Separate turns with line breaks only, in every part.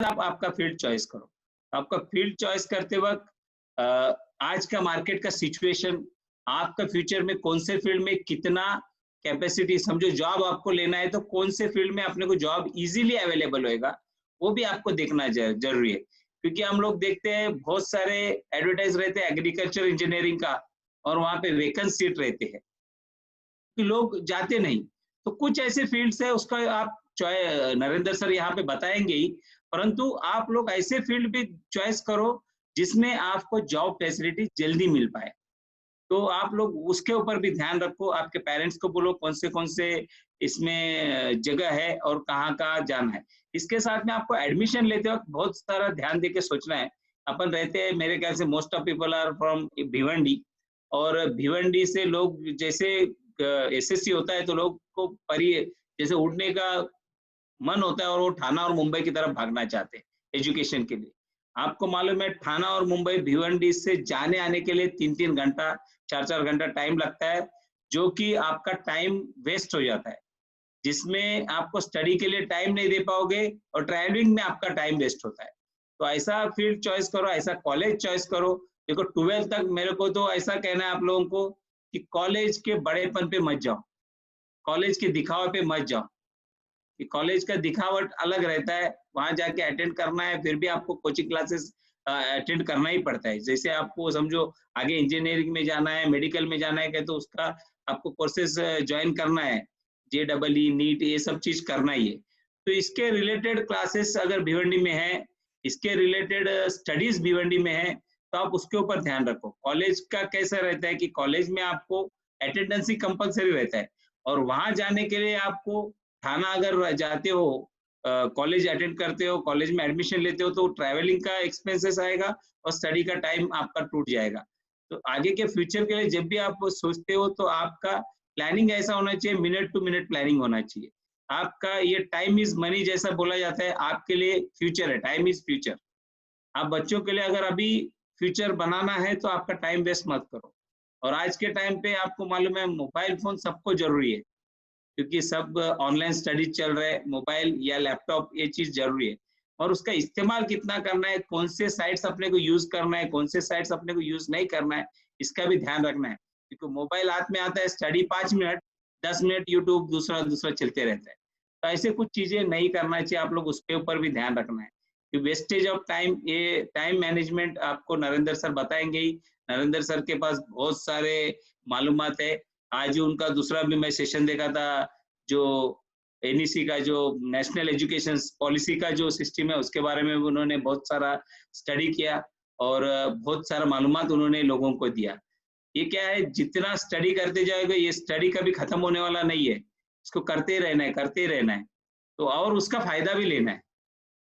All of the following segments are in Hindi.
आप आपका फील्ड चॉइस करो। आपका फील्ड चॉइस करते वक्त आज का मार्केट का सिचुएशन, आपका फ्यूचर में कौन से फील्ड में कितना कैपेसिटी, समझो जॉब आपको लेना है तो कौन से फील्ड में अपने को जॉब इजीली अवेलेबल होएगा, वो भी आपको देखना जरूरी है। क्योंकि हम लोग देखते हैं बहुत सारे एडवर्टाइज रहते हैं एग्रीकल्चर इंजीनियरिंग का, और वहां पे वेकेंट सीट रहते हैं कि लोग जाते नहीं। तो कुछ ऐसे फील्ड्स है, उसका आप नरेंद्र सर यहाँ पे बताएंगे ही, परंतु आप लोग ऐसे फील्ड भी चॉइस करो जिसमें आपको जॉब फैसिलिटी जल्दी मिल पाए। तो आप लोग उसके ऊपर भी ध्यान रखो, आपके पेरेंट्स को बोलो कौन से इसमें जगह है और कहाँ कहाँ जाना है। इसके साथ में आपको एडमिशन लेते वक्त बहुत सारा ध्यान दे के सोचना है। अपन रहते हैं, मेरे ख्याल से most of people are from Bhiwandi, और भिवंडी से लोग जैसे एसएससी होता है तो लोग को परी जैसे उड़ने का मन होता है और वो ठाणा और मुंबई की तरफ भागना चाहते हैं एजुकेशन के लिए। आपको मालूम है ठाणा और मुंबई भिवंडी से जाने आने के लिए 3-3 घंटा 4-4 घंटा टाइम लगता है, जो कि आपका टाइम वेस्ट हो जाता है, जिसमें आपको स्टडी के लिए टाइम नहीं दे पाओगे और ट्रैवलिंग में आपका टाइम वेस्ट होता है। तो ऐसा फील्ड चॉइस करो, ऐसा कॉलेज चॉइस करो। देखो 12th तक मेरे को तो ऐसा कहना है आप लोगों को कि कॉलेज के बड़ेपन पे मत जाओ, कॉलेज के दिखावे पे मत जाओ, कि कॉलेज का दिखावट अलग रहता है, वहां जाके अटेंड करना है, फिर भी आपको कोचिंग क्लासेस अटेंड करना ही पड़ता है। जैसे आपको समझो आगे इंजीनियरिंग में जाना है, मेडिकल में जाना है, तो उसका आपको कोर्सेज ज्वाइन करना है, JEE नीट ये सब चीज करना ही है। तो इसके रिलेटेड क्लासेस अगर भिवंडी में है, इसके रिलेटेड स्टडीज भिवंडी में है, तो आप उसके ऊपर ध्यान रखो। कॉलेज का कैसा रहता है कि कॉलेज में आपको अटेंडेंस ही कंपलसरी रहता है, और वहां जाने के लिए आपको थाना अगर जाते हो, कॉलेज अटेंड करते हो, कॉलेज में एडमिशन लेते हो, तो ट्रैवलिंग का एक्सपेंसेस आएगा और स्टडी का टाइम आपका टूट जाएगा। तो आगे के फ्यूचर के लिए जब भी आप सोचते हो तो आपका प्लानिंग ऐसा होना चाहिए, मिनट टू मिनट प्लानिंग होना चाहिए। आपका ये टाइम इज मनी जैसा बोला जाता है, आपके लिए फ्यूचर है, टाइम इज फ्यूचर। आप बच्चों के लिए अगर अभी फ्यूचर बनाना है तो आपका टाइम वेस्ट मत करो। और आज के टाइम पे आपको मालूम है मोबाइल फोन सबको जरूरी है, क्योंकि सब ऑनलाइन स्टडी चल रहे हैं, मोबाइल या लैपटॉप ये चीज जरूरी है। और उसका इस्तेमाल कितना करना है, कौन से साइट्स अपने को यूज करना है, कौन से साइट्स अपने को यूज नहीं करना है, इसका भी ध्यान रखना है। क्योंकि मोबाइल हाथ में आता है, स्टडी 5 मिनट 10 मिनट यूट्यूब दूसरा दूसरा चलते रहता है। तो ऐसे कुछ चीजें नहीं करना चाहिए, आप लोग उसके ऊपर भी ध्यान रखना है कि वेस्टेज ऑफ टाइम, ये टाइम मैनेजमेंट आपको नरेंद्र सर बताएंगे ही। नरेंद्र सर के पास बहुत सारे मालूमात है। आज उनका दूसरा भी मैं सेशन देखा था, जो NEC का जो नेशनल एजुकेशन पॉलिसी का जो सिस्टम है उसके बारे में उन्होंने बहुत सारा स्टडी किया, और बहुत सारा मालूमात उन्होंने लोगों को दिया। ये क्या है, जितना स्टडी करते जाएगा ये स्टडी कभी खत्म होने वाला नहीं है, इसको करते ही रहना है, करते ही रहना है। तो और उसका फायदा भी लेना है।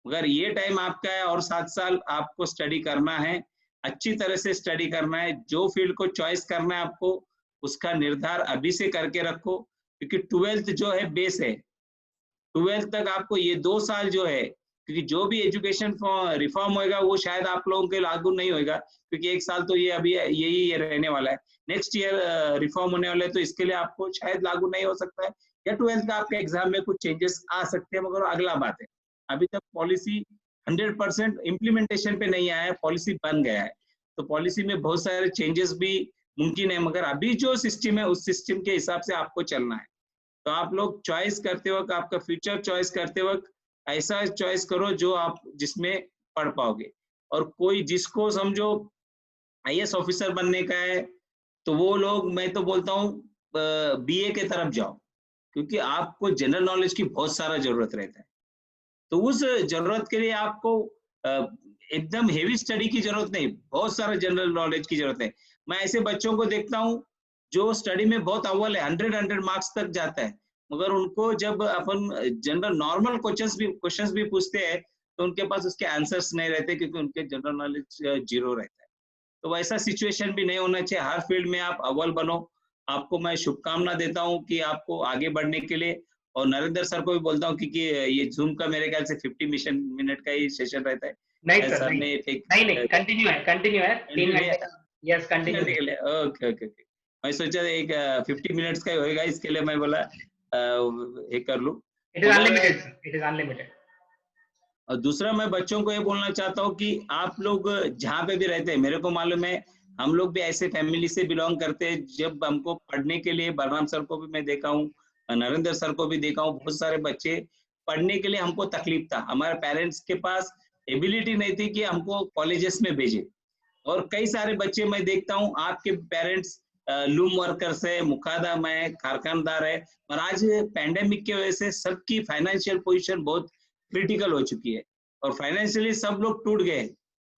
अगर ये टाइम आपका है और 7 साल आपको स्टडी करना है, अच्छी तरह से स्टडी करना है, जो फील्ड को चॉइस करना है आपको उसका निर्धार अभी से करके रखो। क्योंकि 12th जो है बेस है, 12th तक आपको ये 2 साल जो है, क्योंकि जो भी एजुकेशन रिफॉर्म होएगा वो शायद आप लोगों के लागू नहीं होएगा, क्योंकि 1 साल तो ये अभी यही ये रहने वाला है। नेक्स्ट ईयर रिफॉर्म होने वाला है, तो इसके लिए आपको शायद लागू नहीं हो सकता है, या 12th का आपके एग्जाम में कुछ चेंजेस आ सकते हैं, मगर अगला बात है। अभी तक पॉलिसी 100% इम्प्लीमेंटेशन पे नहीं आया है, पॉलिसी बन गया है। तो पॉलिसी में बहुत सारे चेंजेस भी मुमकिन है, मगर अभी जो सिस्टम है उस सिस्टम के हिसाब से आपको चलना है। तो आप लोग चॉइस करते वक्त, आपका फ्यूचर चॉइस करते वक्त ऐसा चॉइस करो जो आप जिसमें पढ़ पाओगे। और कोई जिसको समझो IAS ऑफिसर बनने का है, तो वो लोग, मैं तो बोलता हूँ BA के तरफ जाओ, क्योंकि आपको जनरल नॉलेज की बहुत सारा जरूरत रहता है। तो उस जरूरत के लिए आपको एकदम हेवी स्टडी की जरूरत नहीं, बहुत सारा जनरल नॉलेज की जरूरत है। मैं ऐसे बच्चों को देखता हूँ जो स्टडी में बहुत अव्वल है, 100 मार्क्स तक जाता है, मगर उनको जब अपन जनरल नॉर्मल क्वेश्चंस भी पूछते हैं तो उनके पास उसके आंसर्स नहीं रहते, क्योंकि उनके जनरल नॉलेज जीरो रहता है। तो वैसा सिचुएशन भी नहीं होना चाहिए, हर फील्ड में आप अव्वल बनो। आपको मैं शुभकामना देता हूँ कि आपको आगे बढ़ने के लिए। और नरेंद्र सर को भी बोलता हूँ क्योंकि ये जूम का मेरे ख्याल से 50 मिनट का ही सेशन रहता है।
नहीं सर,
सर
नहीं
ने
नहीं, कंटिन्यू है 3 घंटे का। Yes, continue.
Okay okay okay. मैं सोचा एक 50 मिनट्स का ही होएगा, इसके लिए मैं बोला ये कर लूं।
It is unlimited, it is unlimited.
और दूसरा मैं बच्चों को ये बोलना चाहता हूँ कि आप लोग जहाँ पे भी रहते हैं, मेरे को मालूम है हम लोग भी ऐसे फैमिली से बिलोंग करते हैं। जब हमको पढ़ने के लिए बलराम सर को भी मैं देखा हूँ, नरेंद्र सर को भी देखा हूँ, बहुत सारे बच्चे पढ़ने के लिए हमको तकलीफ था, हमारे पेरेंट्स के पास एबिलिटी नहीं थी कि हमको कॉलेजेस में भेजे। और कई सारे बच्चे मैं देखता हूँ आपके पेरेंट्स लूम वर्कर्स है, मुकादम है, कारखानदार है, और आज पैंडेमिक की वजह से सबकी फाइनेंशियल पोजीशन बहुत क्रिटिकल हो चुकी है और फाइनेंशियली सब लोग टूट गए।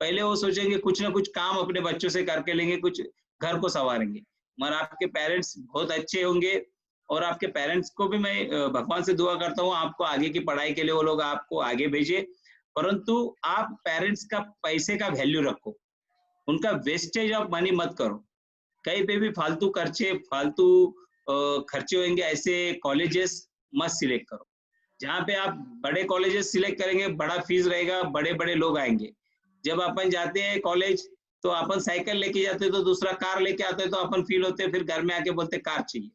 पहले वो सोचेंगे कुछ ना कुछ काम अपने बच्चों से करके लेंगे, कुछ घर को संवारेंगे, मगर आपके पेरेंट्स बहुत अच्छे होंगे और आपके पेरेंट्स को भी मैं भगवान से दुआ करता हूँ आपको आगे की पढ़ाई के लिए वो लोग आपको आगे भेजे। परंतु आप पेरेंट्स का पैसे का वैल्यू रखो, उनका वेस्टेज ऑफ मनी मत करो। कहीं पे भी फालतू खर्चे होंगे, ऐसे कॉलेजेस मत सिलेक्ट करो। जहाँ पे आप बड़े कॉलेजेस सिलेक्ट करेंगे, बड़ा फीस रहेगा, बड़े बड़े लोग आएंगे। जब अपन जाते हैं कॉलेज तो अपन साइकिल लेके जाते हैं, तो दूसरा कार लेके आते हैं, तो अपन फील होते हैं, फिर घर में आके बोलते कार चाहिए।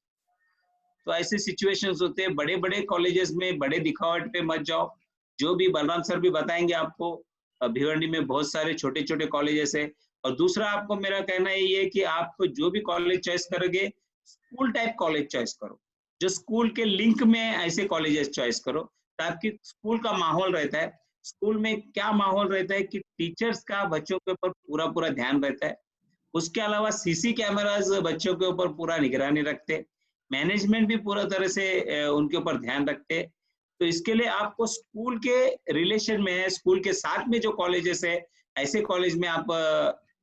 तो ऐसे सिचुएशंस होते हैं। बड़े बड़े कॉलेजेस में बड़े दिखावट पे मत जाओ। जो भी बलराम सर भी बताएंगे आपको, भिवंडी में बहुत सारे छोटे छोटे कॉलेजेस है। और दूसरा आपको मेरा कहना यही है कि आप जो भी कॉलेज चॉइस करोगे, स्कूल टाइप कॉलेज चॉइस करो, जो स्कूल के लिंक में ऐसे कॉलेजेस चॉइस करो, ताकि स्कूल का माहौल रहता है। स्कूल में क्या माहौल रहता है कि टीचर्स का बच्चों के ऊपर पूरा पूरा ध्यान रहता है। उसके अलावा सीसी कैमराज बच्चों के ऊपर पूरा निगरानी रखते, मैनेजमेंट भी पूरा तरह से उनके ऊपर ध्यान रखते। तो इसके लिए आपको स्कूल के रिलेशन में है, स्कूल के साथ में जो कॉलेजेस है, ऐसे कॉलेज में आप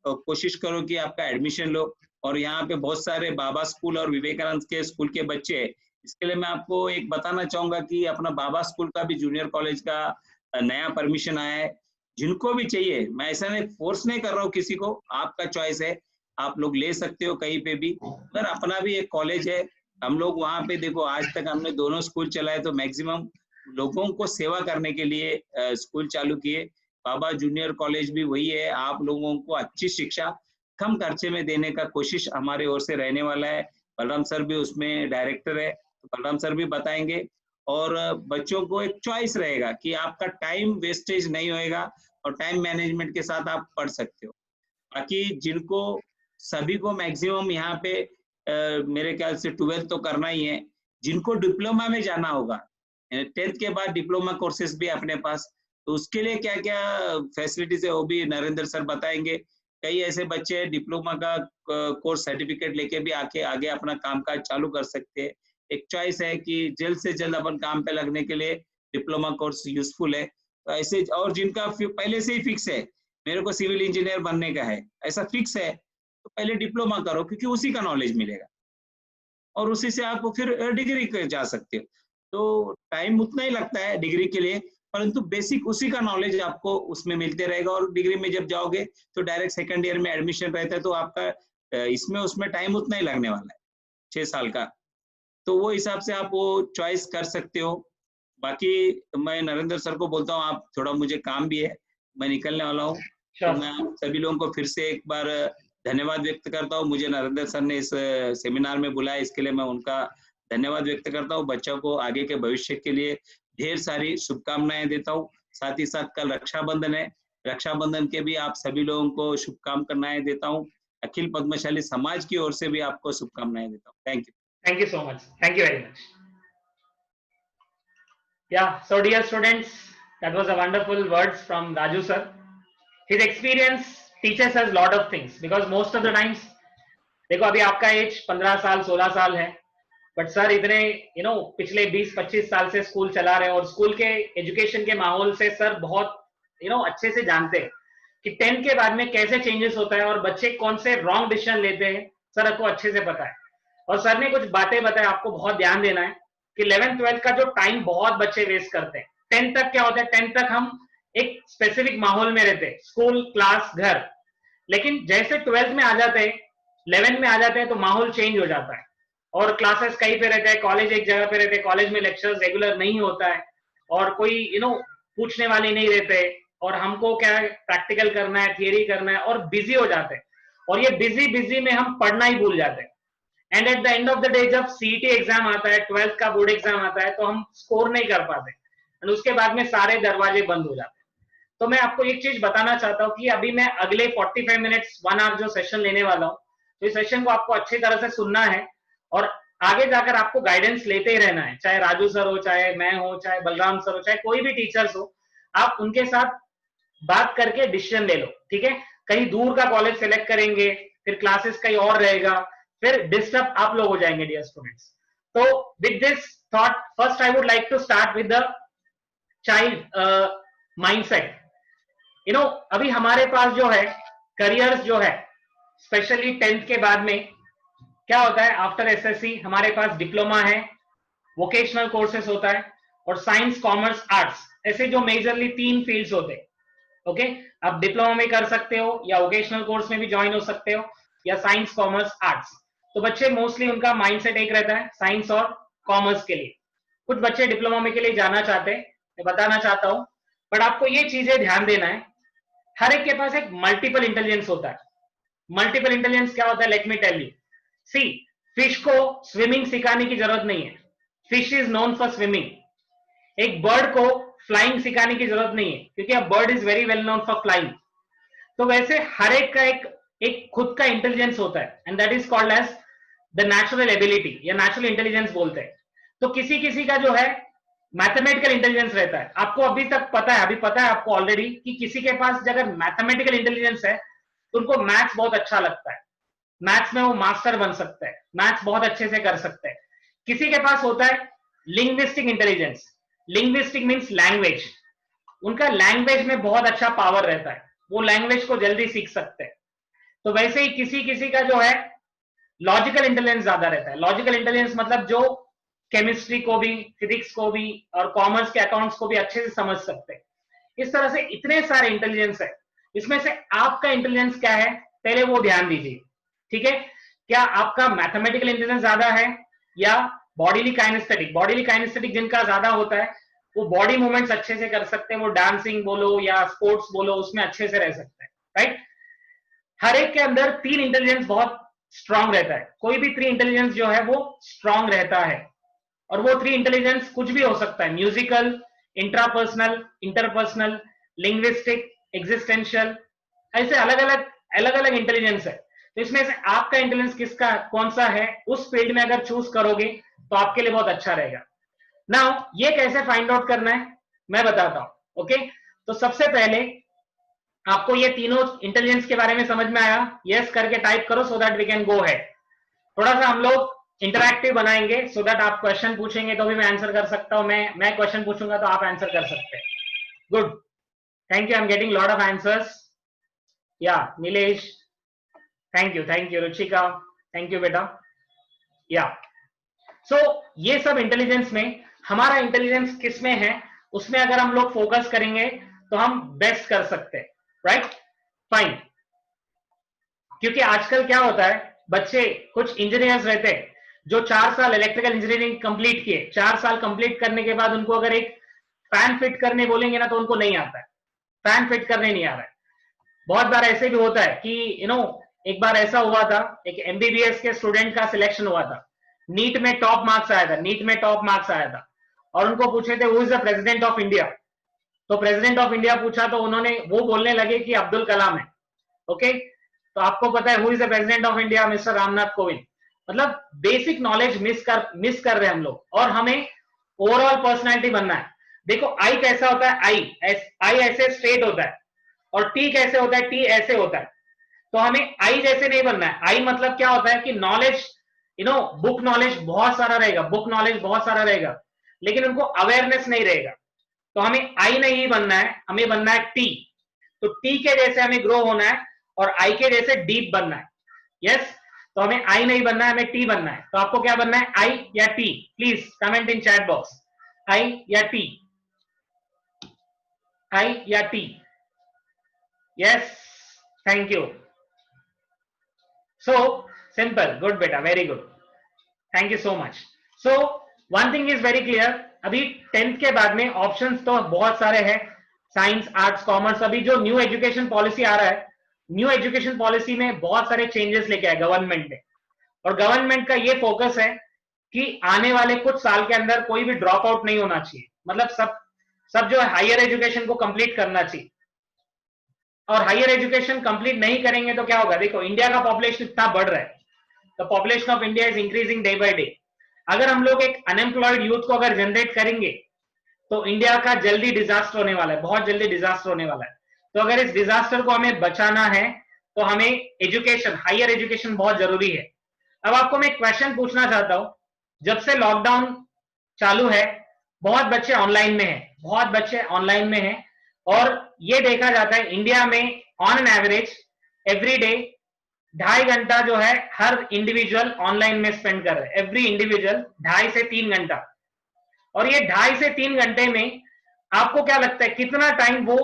कोशिश करो कि आपका एडमिशन लो। और यहाँ पे बहुत सारे बाबा स्कूल और विवेकानंद के स्कूल के बच्चे हैं। इसके लिए मैं आपको एक बताना चाहूंगा कि अपना बाबा स्कूल का भी जूनियर कॉलेज का नया परमिशन आया है। जिनको भी चाहिए, मैं ऐसा नहीं फोर्स नहीं कर रहा हूँ किसी को, आपका चॉइस है, आप लोग ले सकते हो कहीं पे भी। अगर अपना भी एक कॉलेज है, हम लोग वहाँ पे देखो आज तक हमने दोनों स्कूल चलाए, तो मैक्सिमम लोगों को सेवा करने के लिए स्कूल चालू किए। बाबा जूनियर कॉलेज भी वही है, आप लोगों को अच्छी शिक्षा कम खर्चे में देने का कोशिश हमारे ओर से रहने वाला है। बलराम सर भी उसमें डायरेक्टर है, तो बलराम सर भी बताएंगे। और बच्चों को एक चॉइस रहेगा कि आपका टाइम वेस्टेज नहीं होएगा और टाइम मैनेजमेंट के साथ आप पढ़ सकते हो। बाकी जिनको सभी को मैक्सिमम यहाँ पे मेरे ख्याल से 12th तो करना ही है। जिनको डिप्लोमा में जाना होगा, 10th के बाद डिप्लोमा कोर्सेज भी अपने पास, तो उसके लिए क्या क्या फैसिलिटीज है वो भी नरेंद्र सर बताएंगे। कई ऐसे बच्चे हैं डिप्लोमा का कोर्स सर्टिफिकेट लेके भी आके आगे अपना कामकाज चालू कर सकते हैं। एक चॉइस है कि जल्द से जल्द अपन काम पे लगने के लिए डिप्लोमा कोर्स यूजफुल है। तो ऐसे, और जिनका पहले से ही फिक्स है मेरे को सिविल इंजीनियर बनने का है, ऐसा फिक्स है, तो पहले डिप्लोमा करो, क्योंकि उसी का नॉलेज मिलेगा और उसी से आप फिर डिग्री के जा सकते हो। तो टाइम उतना ही लगता है डिग्री के लिए, परंतु बेसिक उसी का नॉलेज आपको उसमें मिलते रहेगा। और डिग्री में जब जाओगे तो डायरेक्ट सेकंड ईयर में एडमिशन रहता है, तो आपका इसमें उसमें टाइम उतना ही लगने वाला है, 6 साल का। तो वो हिसाब से आप वो चॉइस कर सकते हो। बाकी मैं नरेंद्र सर को बोलता हूँ, आप थोड़ा, मुझे काम भी है, मैं निकलने वाला हूँ। तो मैं आप सभी लोगों को फिर से एक बार धन्यवाद व्यक्त करता हूँ। मुझे नरेंद्र सर ने इस सेमिनार में बुलाया, इसके लिए मैं उनका धन्यवाद व्यक्त करता हूँ। बच्चों को आगे के भविष्य के लिए ढेर सारी शुभकामनाएं देता हूँ। साथ ही साथ कल रक्षाबंधन है, रक्षाबंधन के भी आप सभी लोगों को शुभकामनाएं देता हूँ। अखिल पद्मशाली समाज की ओर से भी आपको शुभकामनाएं देता हूँ। Thank you.
Thank you so much. Thank you very much. Yeah, so dear students, that was a wonderful words from Raju sir. His experience teaches us lot of things because most of the times, देखो अभी आपका एज 15 साल 16 साल है, बट सर इतने पिछले 20-25 साल से स्कूल चला रहे हैं और स्कूल के एजुकेशन के माहौल से सर बहुत अच्छे से जानते हैं कि 10th के बाद में कैसे चेंजेस होता है और बच्चे कौन से रॉन्ग डिसीजन लेते हैं, सर आपको अच्छे से पता है। और सर ने कुछ बातें बताई, आपको बहुत ध्यान देना है कि 11th-12th का जो टाइम बहुत बच्चे वेस्ट करते हैं। 10th तक क्या होता है, 10th तक हम एक स्पेसिफिक माहौल में रहते हैं, स्कूल, क्लास, घर। लेकिन जैसे 12th में आ जाते हैं, 11th में आ जाते हैं, तो माहौल चेंज हो जाता है और क्लासेस कहीं पे रहता है, कॉलेज एक जगह पे रहते हैं, कॉलेज में लेक्चर्स रेगुलर नहीं होता है और कोई पूछने वाले नहीं रहते और हमको क्या प्रैक्टिकल करना है, थियरी करना है और बिजी हो जाते हैं। और ये बिजी में हम पढ़ना ही भूल जाते हैं। And at the end of the day जब सीईटी एग्जाम आता है, 12th का बोर्ड एग्जाम आता है, तो हम स्कोर नहीं कर पाते और उसके बाद में सारे दरवाजे बंद हो जाते हैं। तो मैं आपको एक चीज बताना चाहता हूँ कि अभी मैं अगले 45 मिनट्स 1 आवर जो सेशन लेने वाला हूँ, तो इस सेशन को आपको अच्छी तरह से सुनना है और आगे जाकर आपको गाइडेंस लेते ही रहना है, चाहे राजू सर हो, चाहे मैं हो, चाहे बलराम सर हो, चाहे कोई भी टीचर्स हो, आप उनके साथ बात करके डिसीजन ले लो, ठीक है। कहीं दूर का कॉलेज सेलेक्ट करेंगे, फिर क्लासेस कहीं और रहेगा, फिर डिस्टर्ब आप लोग हो जाएंगे डियर स्टूडेंट्स। तो with this thought first I would like to start with the child mindset. You know अभी हमारे पास जो है करियर्स जो है, स्पेशली 10th के बाद में क्या होता है, आफ्टर एसएससी हमारे पास डिप्लोमा है, वोकेशनल कोर्सेस होता है और साइंस कॉमर्स आर्ट्स, ऐसे जो मेजरली 3 फील्ड्स होते हैं। ओके, आप डिप्लोमा में कर सकते हो या वोकेशनल कोर्स में भी ज्वाइन हो सकते हो या साइंस कॉमर्स आर्ट्स। तो बच्चे मोस्टली उनका माइंडसेट एक रहता है साइंस और कॉमर्स के लिए। कुछ बच्चे डिप्लोमा में के लिए जाना चाहते हैं, मैं बताना चाहता हूं, बट आपको ये चीजें ध्यान देना है, हर एक के पास एक मल्टीपल इंटेलिजेंस होता है। मल्टीपल इंटेलिजेंस क्या होता है, let me tell you. See, fish को स्विमिंग सिखाने की जरूरत नहीं है, fish is known for swimming. एक बर्ड को फ्लाइंग सिखाने की जरूरत नहीं है, क्योंकि अब bird is very well known for flying. तो वैसे हर एक का एक खुद का इंटेलिजेंस होता है, and that is called as the natural ability या नेचुरल इंटेलिजेंस बोलते हैं। तो किसी किसी का जो है मैथमेटिकल इंटेलिजेंस रहता है। आपको अभी तक पता है, अभी पता है आपको ऑलरेडी कि किसी के पास अगर मैथमेटिकल इंटेलिजेंस है तो उनको मैथ्स बहुत अच्छा लगता है, मैथ्स में वो मास्टर बन सकता है, मैथ्स बहुत अच्छे से कर सकते हैं। किसी के पास होता है linguistic intelligence, linguistic means language, उनका लैंग्वेज में बहुत अच्छा पावर रहता है, वो लैंग्वेज को जल्दी सीख सकते हैं। तो वैसे ही किसी किसी का जो है लॉजिकल इंटेलिजेंस ज्यादा रहता है। लॉजिकल इंटेलिजेंस मतलब जो केमिस्ट्री को भी, फिजिक्स को भी और कॉमर्स के अकाउंट्स को भी अच्छे से समझ सकते हैं। इस तरह से इतने सारे इंटेलिजेंस है, इसमें से आपका इंटेलिजेंस क्या है पहले वो ध्यान दीजिए, ठीक है। क्या आपका मैथमेटिकल इंटेलिजेंस ज्यादा है या बॉडीली काइनेस्थेटिक? बॉडीली काइनेस्थेटिक जिनका ज्यादा होता है वो बॉडी मूवमेंट्स अच्छे से कर सकते हैं, वो डांसिंग बोलो या स्पोर्ट्स बोलो उसमें अच्छे से रह सकते हैं, राइट। हर एक के अंदर 3 इंटेलिजेंस बहुत स्ट्रांग रहता है, कोई भी 3 इंटेलिजेंस जो है वो स्ट्रांग रहता है, और वो 3 इंटेलिजेंस कुछ भी हो सकता है, musical, intrapersonal, interpersonal, linguistic, existential, ऐसे अलग अलग इंटेलिजेंस है। तो इसमें से आपका इंटेलिजेंस किसका कौन सा है, उस फील्ड में अगर चूज करोगे तो आपके लिए बहुत अच्छा रहेगा। नाउ ये कैसे फाइंड आउट करना है मैं बताता हूं, ओके। तो सबसे पहले आपको ये तीनों इंटेलिजेंस के बारे में समझ में आया? यस करके टाइप करो so that we can go है। थोड़ा सा हम लोग इंटरैक्टिव बनाएंगे सो दैट आप क्वेश्चन पूछेंगे तो भी मैं आंसर कर सकता हूं, मैं क्वेश्चन पूछूंगा तो आप आंसर कर सकते हैं। Good, thank you, I am getting lot of answers. Yeah Nilesh, thank you, Ruchika, thank you बेटा। या सो ये सब इंटेलिजेंस में हमारा इंटेलिजेंस किस में है, उसमें अगर हम लोग फोकस करेंगे तो हम बेस्ट कर सकते हैं, राइट, फाइन। क्योंकि आजकल क्या होता है, बच्चे कुछ इंजीनियर्स रहते हैं जो 4 साल इलेक्ट्रिकल इंजीनियरिंग कंप्लीट किए, 4 साल कंप्लीट करने के बाद उनको अगर एक फैन फिट करने बोलेंगे ना तो उनको नहीं आता है, फैन फिट करने नहीं आ रहा है। बहुत बार ऐसे भी होता है कि एक बार ऐसा हुआ था, एक एमबीबीएस के स्टूडेंट का सिलेक्शन हुआ था, नीट में टॉप मार्क्स आया था, नीट में टॉप मार्क्स आया था, और उनको पूछे थे who is the president of India. तो प्रेसिडेंट ऑफ इंडिया पूछा तो वो बोलने लगे कि अब्दुल कलाम है, ओके। तो आपको पता है who is the president of India, mister Ramnath Kovind. मतलब बेसिक नॉलेज मिस कर रहे हैं हम लोग, और हमें ओवरऑल पर्सनैलिटी बनना है। देखो आई कैसा होता है, आई ऐसे स्ट्रेट होता है, और टी कैसे होता है, टी ऐसे होता है। तो हमें आई जैसे नहीं बनना है। आई मतलब क्या होता है कि नॉलेज, बुक नॉलेज बहुत सारा रहेगा, बुक नॉलेज बहुत सारा रहेगा, लेकिन उनको अवेयरनेस नहीं रहेगा। तो हमें आई नहीं बनना है, हमें बनना है टी। तो टी के जैसे हमें ग्रो होना है और आई के जैसे डीप बनना है। यस, तो हमें आई नहीं बनना है, हमें टी बनना है। तो आपको क्या बनना है, आई या टी? Please comment in chat box, आई या टी, आई या टी। Yes, thank you. So simple, good beta, very good, thank you so much. So one thing is very clear, अभी 10th के बाद में ऑप्शंस तो बहुत सारे हैं, साइंस, आर्ट्स, कॉमर्स। अभी जो न्यू एजुकेशन पॉलिसी आ रहा है, न्यू एजुकेशन पॉलिसी में बहुत सारे चेंजेस लेके आए गवर्नमेंट ने, और गवर्नमेंट का ये फोकस है कि आने वाले कुछ साल के अंदर कोई भी ड्रॉप आउट नहीं होना चाहिए। मतलब सब जो है हायर एजुकेशन को कंप्लीट करना चाहिए। और हायर एजुकेशन कंप्लीट नहीं करेंगे तो क्या होगा? देखो इंडिया का पॉपुलेशन इतना बढ़ रहा है, the population of India is increasing day by day. अगर हम लोग एक अनएम्प्लॉयड यूथ को अगर जनरेट करेंगे तो इंडिया का जल्दी डिजास्टर होने वाला है, बहुत जल्दी डिजास्टर होने वाला है। तो अगर इस डिजास्टर को हमें बचाना है तो हमें एजुकेशन, हायर एजुकेशन बहुत जरूरी है। अब आपको मैं एक क्वेश्चन पूछना चाहता हूं, जब से लॉकडाउन चालू है बहुत बच्चे ऑनलाइन में हैं, बहुत बच्चे ऑनलाइन में हैं, और ये देखा जाता है इंडिया में on an average every day 2.5 घंटा जो है हर इंडिविजुअल ऑनलाइन में स्पेंड कर रहे हैं, एवरी इंडिविजुअल 2.5 से 3 घंटा। और ये 2.5 से 3 घंटे में आपको क्या लगता है कितना टाइम वो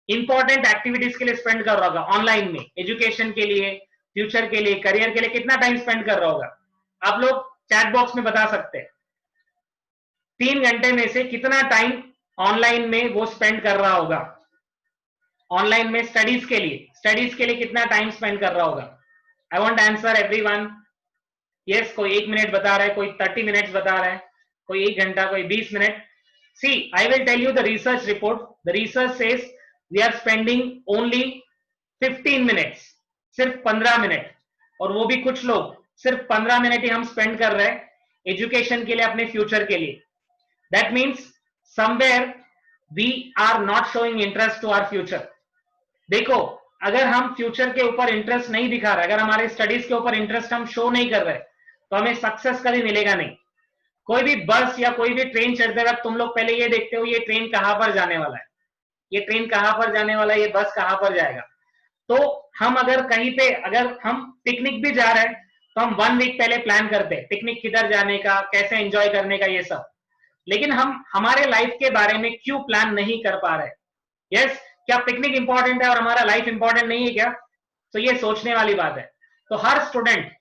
इंपॉर्टेंट एक्टिविटीज के लिए स्पेंड कर रहा होगा ऑनलाइन में, एजुकेशन के लिए, फ्यूचर के लिए, करियर के लिए कितना टाइम स्पेंड कर रहा होगा? आप लोग चैट बॉक्स में बता सकते हैं 3 घंटे में से कितना टाइम ऑनलाइन में वो स्पेंड कर रहा होगा। ऑनलाइन में स्टडीज के लिए कितना टाइम स्पेंड कर रहा होगा? I want answer everyone. Yes, कोई 1 मिनट बता रहा है, कोई 30 मिनट्स बता रहा है, कोई 1 घंटा, कोई 20 मिनट। See, I will tell you the research report. The research says we are spending only 15 minutes, सिर्फ 15 मिनट, और वो भी कुछ लोग सिर्फ 15 मिनट ही हम स्पेंड कर रहे हैं एजुकेशन के लिए, अपने फ्यूचर के लिए। That means somewhere we are not showing interest to our future. देखो, अगर हम फ्यूचर के ऊपर इंटरेस्ट नहीं दिखा रहे, अगर हमारे स्टडीज के ऊपर इंटरेस्ट हम शो नहीं कर रहे, तो हमें सक्सेस कभी मिलेगा नहीं। कोई भी बस या कोई भी ट्रेन चढ़ते वक्त तुम लोग पहले ये देखते हो ये ट्रेन कहां पर जाने वाला है, ये ट्रेन कहां पर जाने वाला है, ये बस कहां पर जाएगा। तो हम अगर कहीं पे, अगर हम पिकनिक भी जा रहे हैं तो हम 1 वीक पहले प्लान करते हैं पिकनिक किधर जाने का, कैसे एंजॉय करने का, ये सब। लेकिन हम हमारे लाइफ के बारे में क्यों प्लान नहीं कर पा रहे? यस, क्या पिकनिक इंपॉर्टेंट है और हमारा लाइफ इंपॉर्टेंट नहीं है क्या? तो ये सोचने वाली बात है। तो हर स्टूडेंट,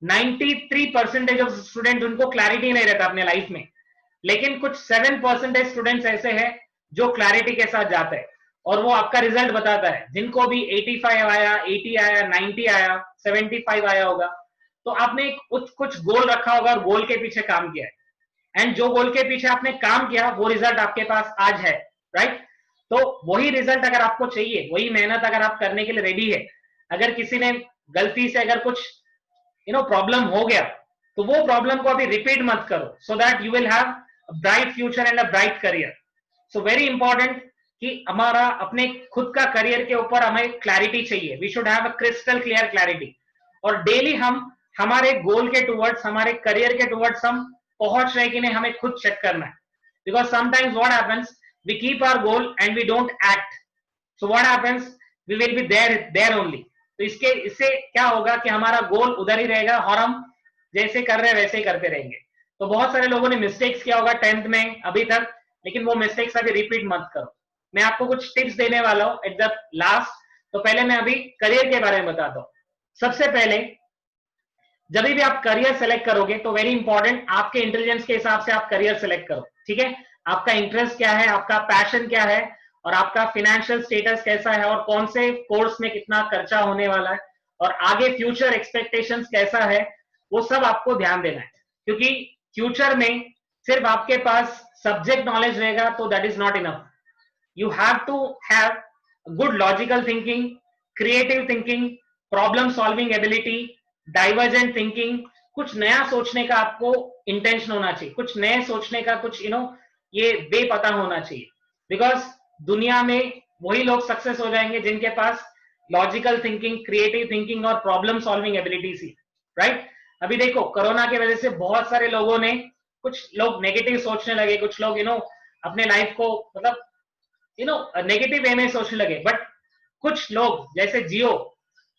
93% ऑफ स्टूडेंट, उनको क्लैरिटी नहीं रहता अपने लाइफ में, लेकिन कुछ 7% स्टूडेंट्स ऐसे हैं जो क्लैरिटी के साथ जाते हैं, और वो आपका रिजल्ट बताता है। जिनको भी 85 आया, 80 आया, 90 आया, 75 आया होगा, तो आपने कुछ गोल रखा होगा और गोल के पीछे काम किया है, एंड जो गोल के पीछे आपने काम किया वो रिजल्ट आपके पास आज है, राइट? तो वही रिजल्ट अगर आपको चाहिए, वही मेहनत अगर आप करने के लिए रेडी है, अगर किसी ने गलती से अगर कुछ प्रॉब्लम हो गया, तो वो प्रॉब्लम को अभी रिपीट मत करो, so that you will have a bright future and a bright career. So very important कि हमारा अपने खुद का करियर के ऊपर हमें क्लैरिटी चाहिए। We should have a crystal clear clarity, और डेली हम हमारे गोल के टुवर्ड्स, हमारे करियर के टुवर्ड्स हम पहुंच रहे कि नहीं, हमें खुद चेक करना है। Because sometimes what happens, we keep our goal and we don't act, so what happens, we will be there only। तो इससे क्या होगा कि हमारा गोल उधर ही रहेगा और हम जैसे कर रहे हैं वैसे ही करते रहेंगे। तो बहुत सारे लोगों ने मिस्टेक्स किया होगा 10th में अभी तक, लेकिन वो मिस्टेक्स अभी रिपीट मत करो। मैं आपको कुछ टिप्स देने वाला हूं एट द लास्ट। तो पहले मैं अभी करियर के बारे में बताता हूं। सबसे पहले, जब भी आप करियर सेलेक्ट करोगे तो वेरी इंपॉर्टेंट, आपके इंटेलिजेंस के हिसाब से आप करियर सेलेक्ट करो, ठीक है? आपका इंटरेस्ट क्या है, आपका पैशन क्या है, और आपका फाइनेंशियल स्टेटस कैसा है, और कौन से कोर्स में कितना खर्चा होने वाला है, और आगे फ्यूचर एक्सपेक्टेशंस कैसा है, वो सब आपको ध्यान देना है। क्योंकि फ्यूचर में सिर्फ आपके पास सब्जेक्ट नॉलेज रहेगा तो that is not enough. You have to have good logical thinking, creative thinking, problem solving ability, divergent thinking, कुछ नया सोचने का आपको इंटेंशन होना चाहिए, कुछ नए सोचने का कुछ ये वे पता होना चाहिए। बिकॉज दुनिया में वही लोग सक्सेस हो जाएंगे जिनके पास लॉजिकल थिंकिंग, क्रिएटिव थिंकिंग और प्रॉब्लम सॉल्विंग एबिलिटी थी, राइट? अभी देखो, कोरोना की वजह से बहुत सारे लोगों ने, कुछ लोग नेगेटिव सोचने लगे, कुछ लोग अपने लाइफ को मतलब नेगेटिव वे में सोचने लगे। बट कुछ लोग जैसे जियो,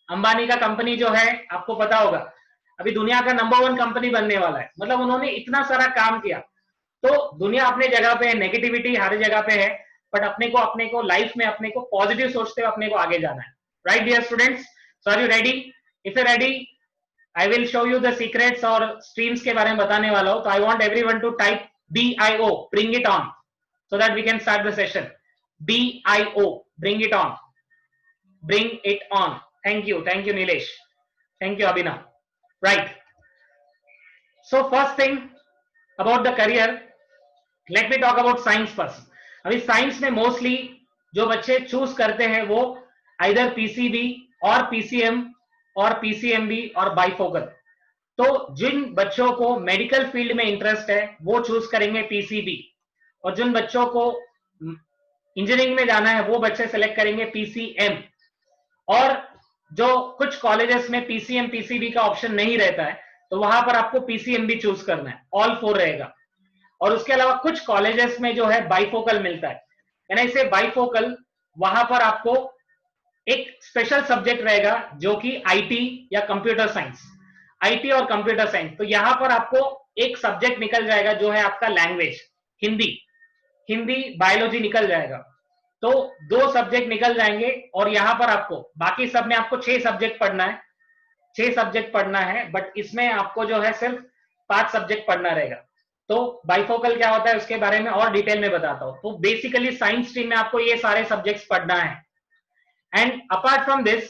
अंबानी का कंपनी जो है, आपको पता होगा अभी दुनिया का नंबर 1 कंपनी बनने वाला है। मतलब उन्होंने इतना सारा काम किया। तो दुनिया अपने जगह पे है, नेगेटिविटी हर जगह पे है, बट अपने को लाइफ में अपने को पॉजिटिव सोचते हुए अपने को आगे जाना है, right dear students? So are you ready? If you ready, I will show you the secrets और स्ट्रीम्स के बारे में बताने वाला हूं। तो I want everyone to type BIO, bring it on, so that we can start the session. BIO, bring it on, bring it on। thank you Nilesh, thank you Abhinav, right? So first thing about the career, let me talk about science first। अभी साइंस में मोस्टली जो बच्चे चूज करते हैं वो आइदर पीसीबी और पीसीएम और पीसीएमबी और बाइफोकल। तो जिन बच्चों को मेडिकल फील्ड में इंटरेस्ट है वो चूज करेंगे पीसीबी, और जिन बच्चों को इंजीनियरिंग में जाना है वो बच्चे सेलेक्ट करेंगे पीसीएम। और जो कुछ कॉलेजेस में पीसीएम पीसीबी का ऑप्शन नहीं रहता है तो वहां पर आपको पीसीएम भी चूज करना है, ऑल 4 रहेगा। और उसके अलावा कुछ कॉलेजेस में जो है बाइफोकल मिलता है, यानी इसे बाइफोकल, वहां पर आपको एक स्पेशल सब्जेक्ट रहेगा जो कि आईटी या कंप्यूटर साइंस, आईटी और कंप्यूटर साइंस। तो यहां पर आपको एक सब्जेक्ट निकल जाएगा जो है आपका लैंग्वेज, हिंदी, हिंदी बायोलॉजी निकल जाएगा। तो 2 सब्जेक्ट निकल जाएंगे, और यहां पर आपको बाकी सब में आपको 6 सब्जेक्ट पढ़ना है, 6 सब्जेक्ट पढ़ना है, बट इसमें आपको जो है सिर्फ 5 सब्जेक्ट पढ़ना रहेगा। तो बाइफोकल क्या होता है उसके बारे में और डिटेल में बताता हूं। तो बेसिकली साइंस स्ट्रीम में आपको ये सारे सब्जेक्ट्स पढ़ना है। एंड अपार्ट फ्रॉम दिस,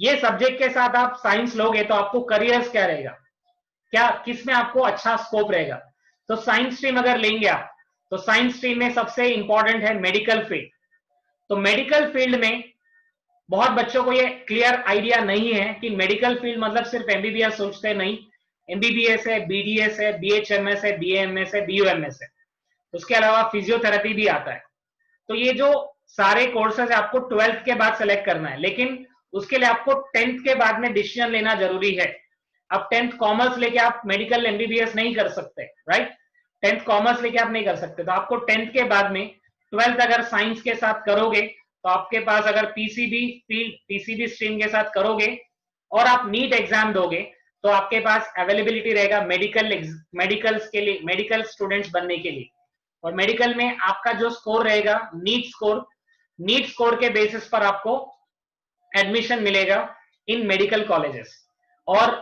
ये सब्जेक्ट के साथ आप साइंस लोगे तो आपको करियर्स क्या रहेगा, क्या किसमें आपको अच्छा स्कोप रहेगा। तो साइंस स्ट्रीम अगर लेंगे आप, तो साइंस स्ट्रीम में सबसे इंपॉर्टेंट है मेडिकल फील्ड। तो मेडिकल फील्ड में बहुत बच्चों को ये क्लियर आइडिया नहीं है कि मेडिकल फील्ड मतलब सिर्फ एमबीबीएस सोचते नहीं, एमबीबीएस है, बीडीएस है, बीएचएमएस है, बीएमएस है, बीयूएमएस है, उसके अलावा फिजियोथेरेपी भी आता है। तो ये जो सारे कोर्सेज आपको 12th के बाद सेलेक्ट करना है, लेकिन उसके लिए आपको 10th के बाद में डिसीजन लेना जरूरी है। अब 10th कॉमर्स लेके आप मेडिकल एमबीबीएस नहीं कर सकते, राइट, 10th कॉमर्स लेके आप नहीं कर सकते। तो आपको 10th के बाद में 12th अगर साइंस के साथ करोगे तो आपके पास, अगर पीसीबी फील्ड पीसीबी स्ट्रीम के साथ करोगे और आप नीट एग्जाम दोगे तो आपके पास अवेलेबिलिटी रहेगा मेडिकल्स के लिए, मेडिकल स्टूडेंट्स बनने के लिए। और मेडिकल में आपका जो स्कोर रहेगा नीट स्कोर के बेसिस पर आपको एडमिशन मिलेगा इन मेडिकल कॉलेजेस। और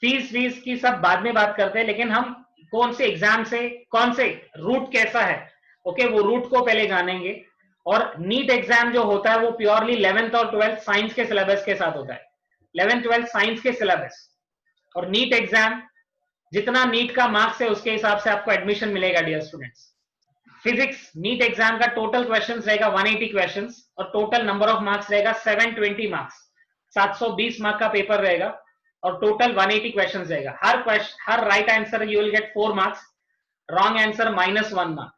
फीस की सब बाद में बात करते हैं, लेकिन हम कौन से एग्जाम से, कौन से रूट कैसा है, ओके, वो रूट को पहले जानेंगे। और नीट एग्जाम जो होता है वो प्योरली 11th और 12th साइंस के सिलेबस के साथ होता है, 11th 12th साइंस के सिलेबस। और नीट एग्जाम जितना नीट का मार्क्स है उसके हिसाब से आपको एडमिशन मिलेगा dear students. Physics NEET exam का टोटल क्वेश्चंस रहेगा 180 क्वेश्चंस, और टोटल नंबर ऑफ मार्क्स रहेगा 720 मार्क्स, 720 मार्क का पेपर रहेगा, और टोटल 180 क्वेश्चंस रहेगा। हर right answer you will get 4 marks, wrong answer -1 mark,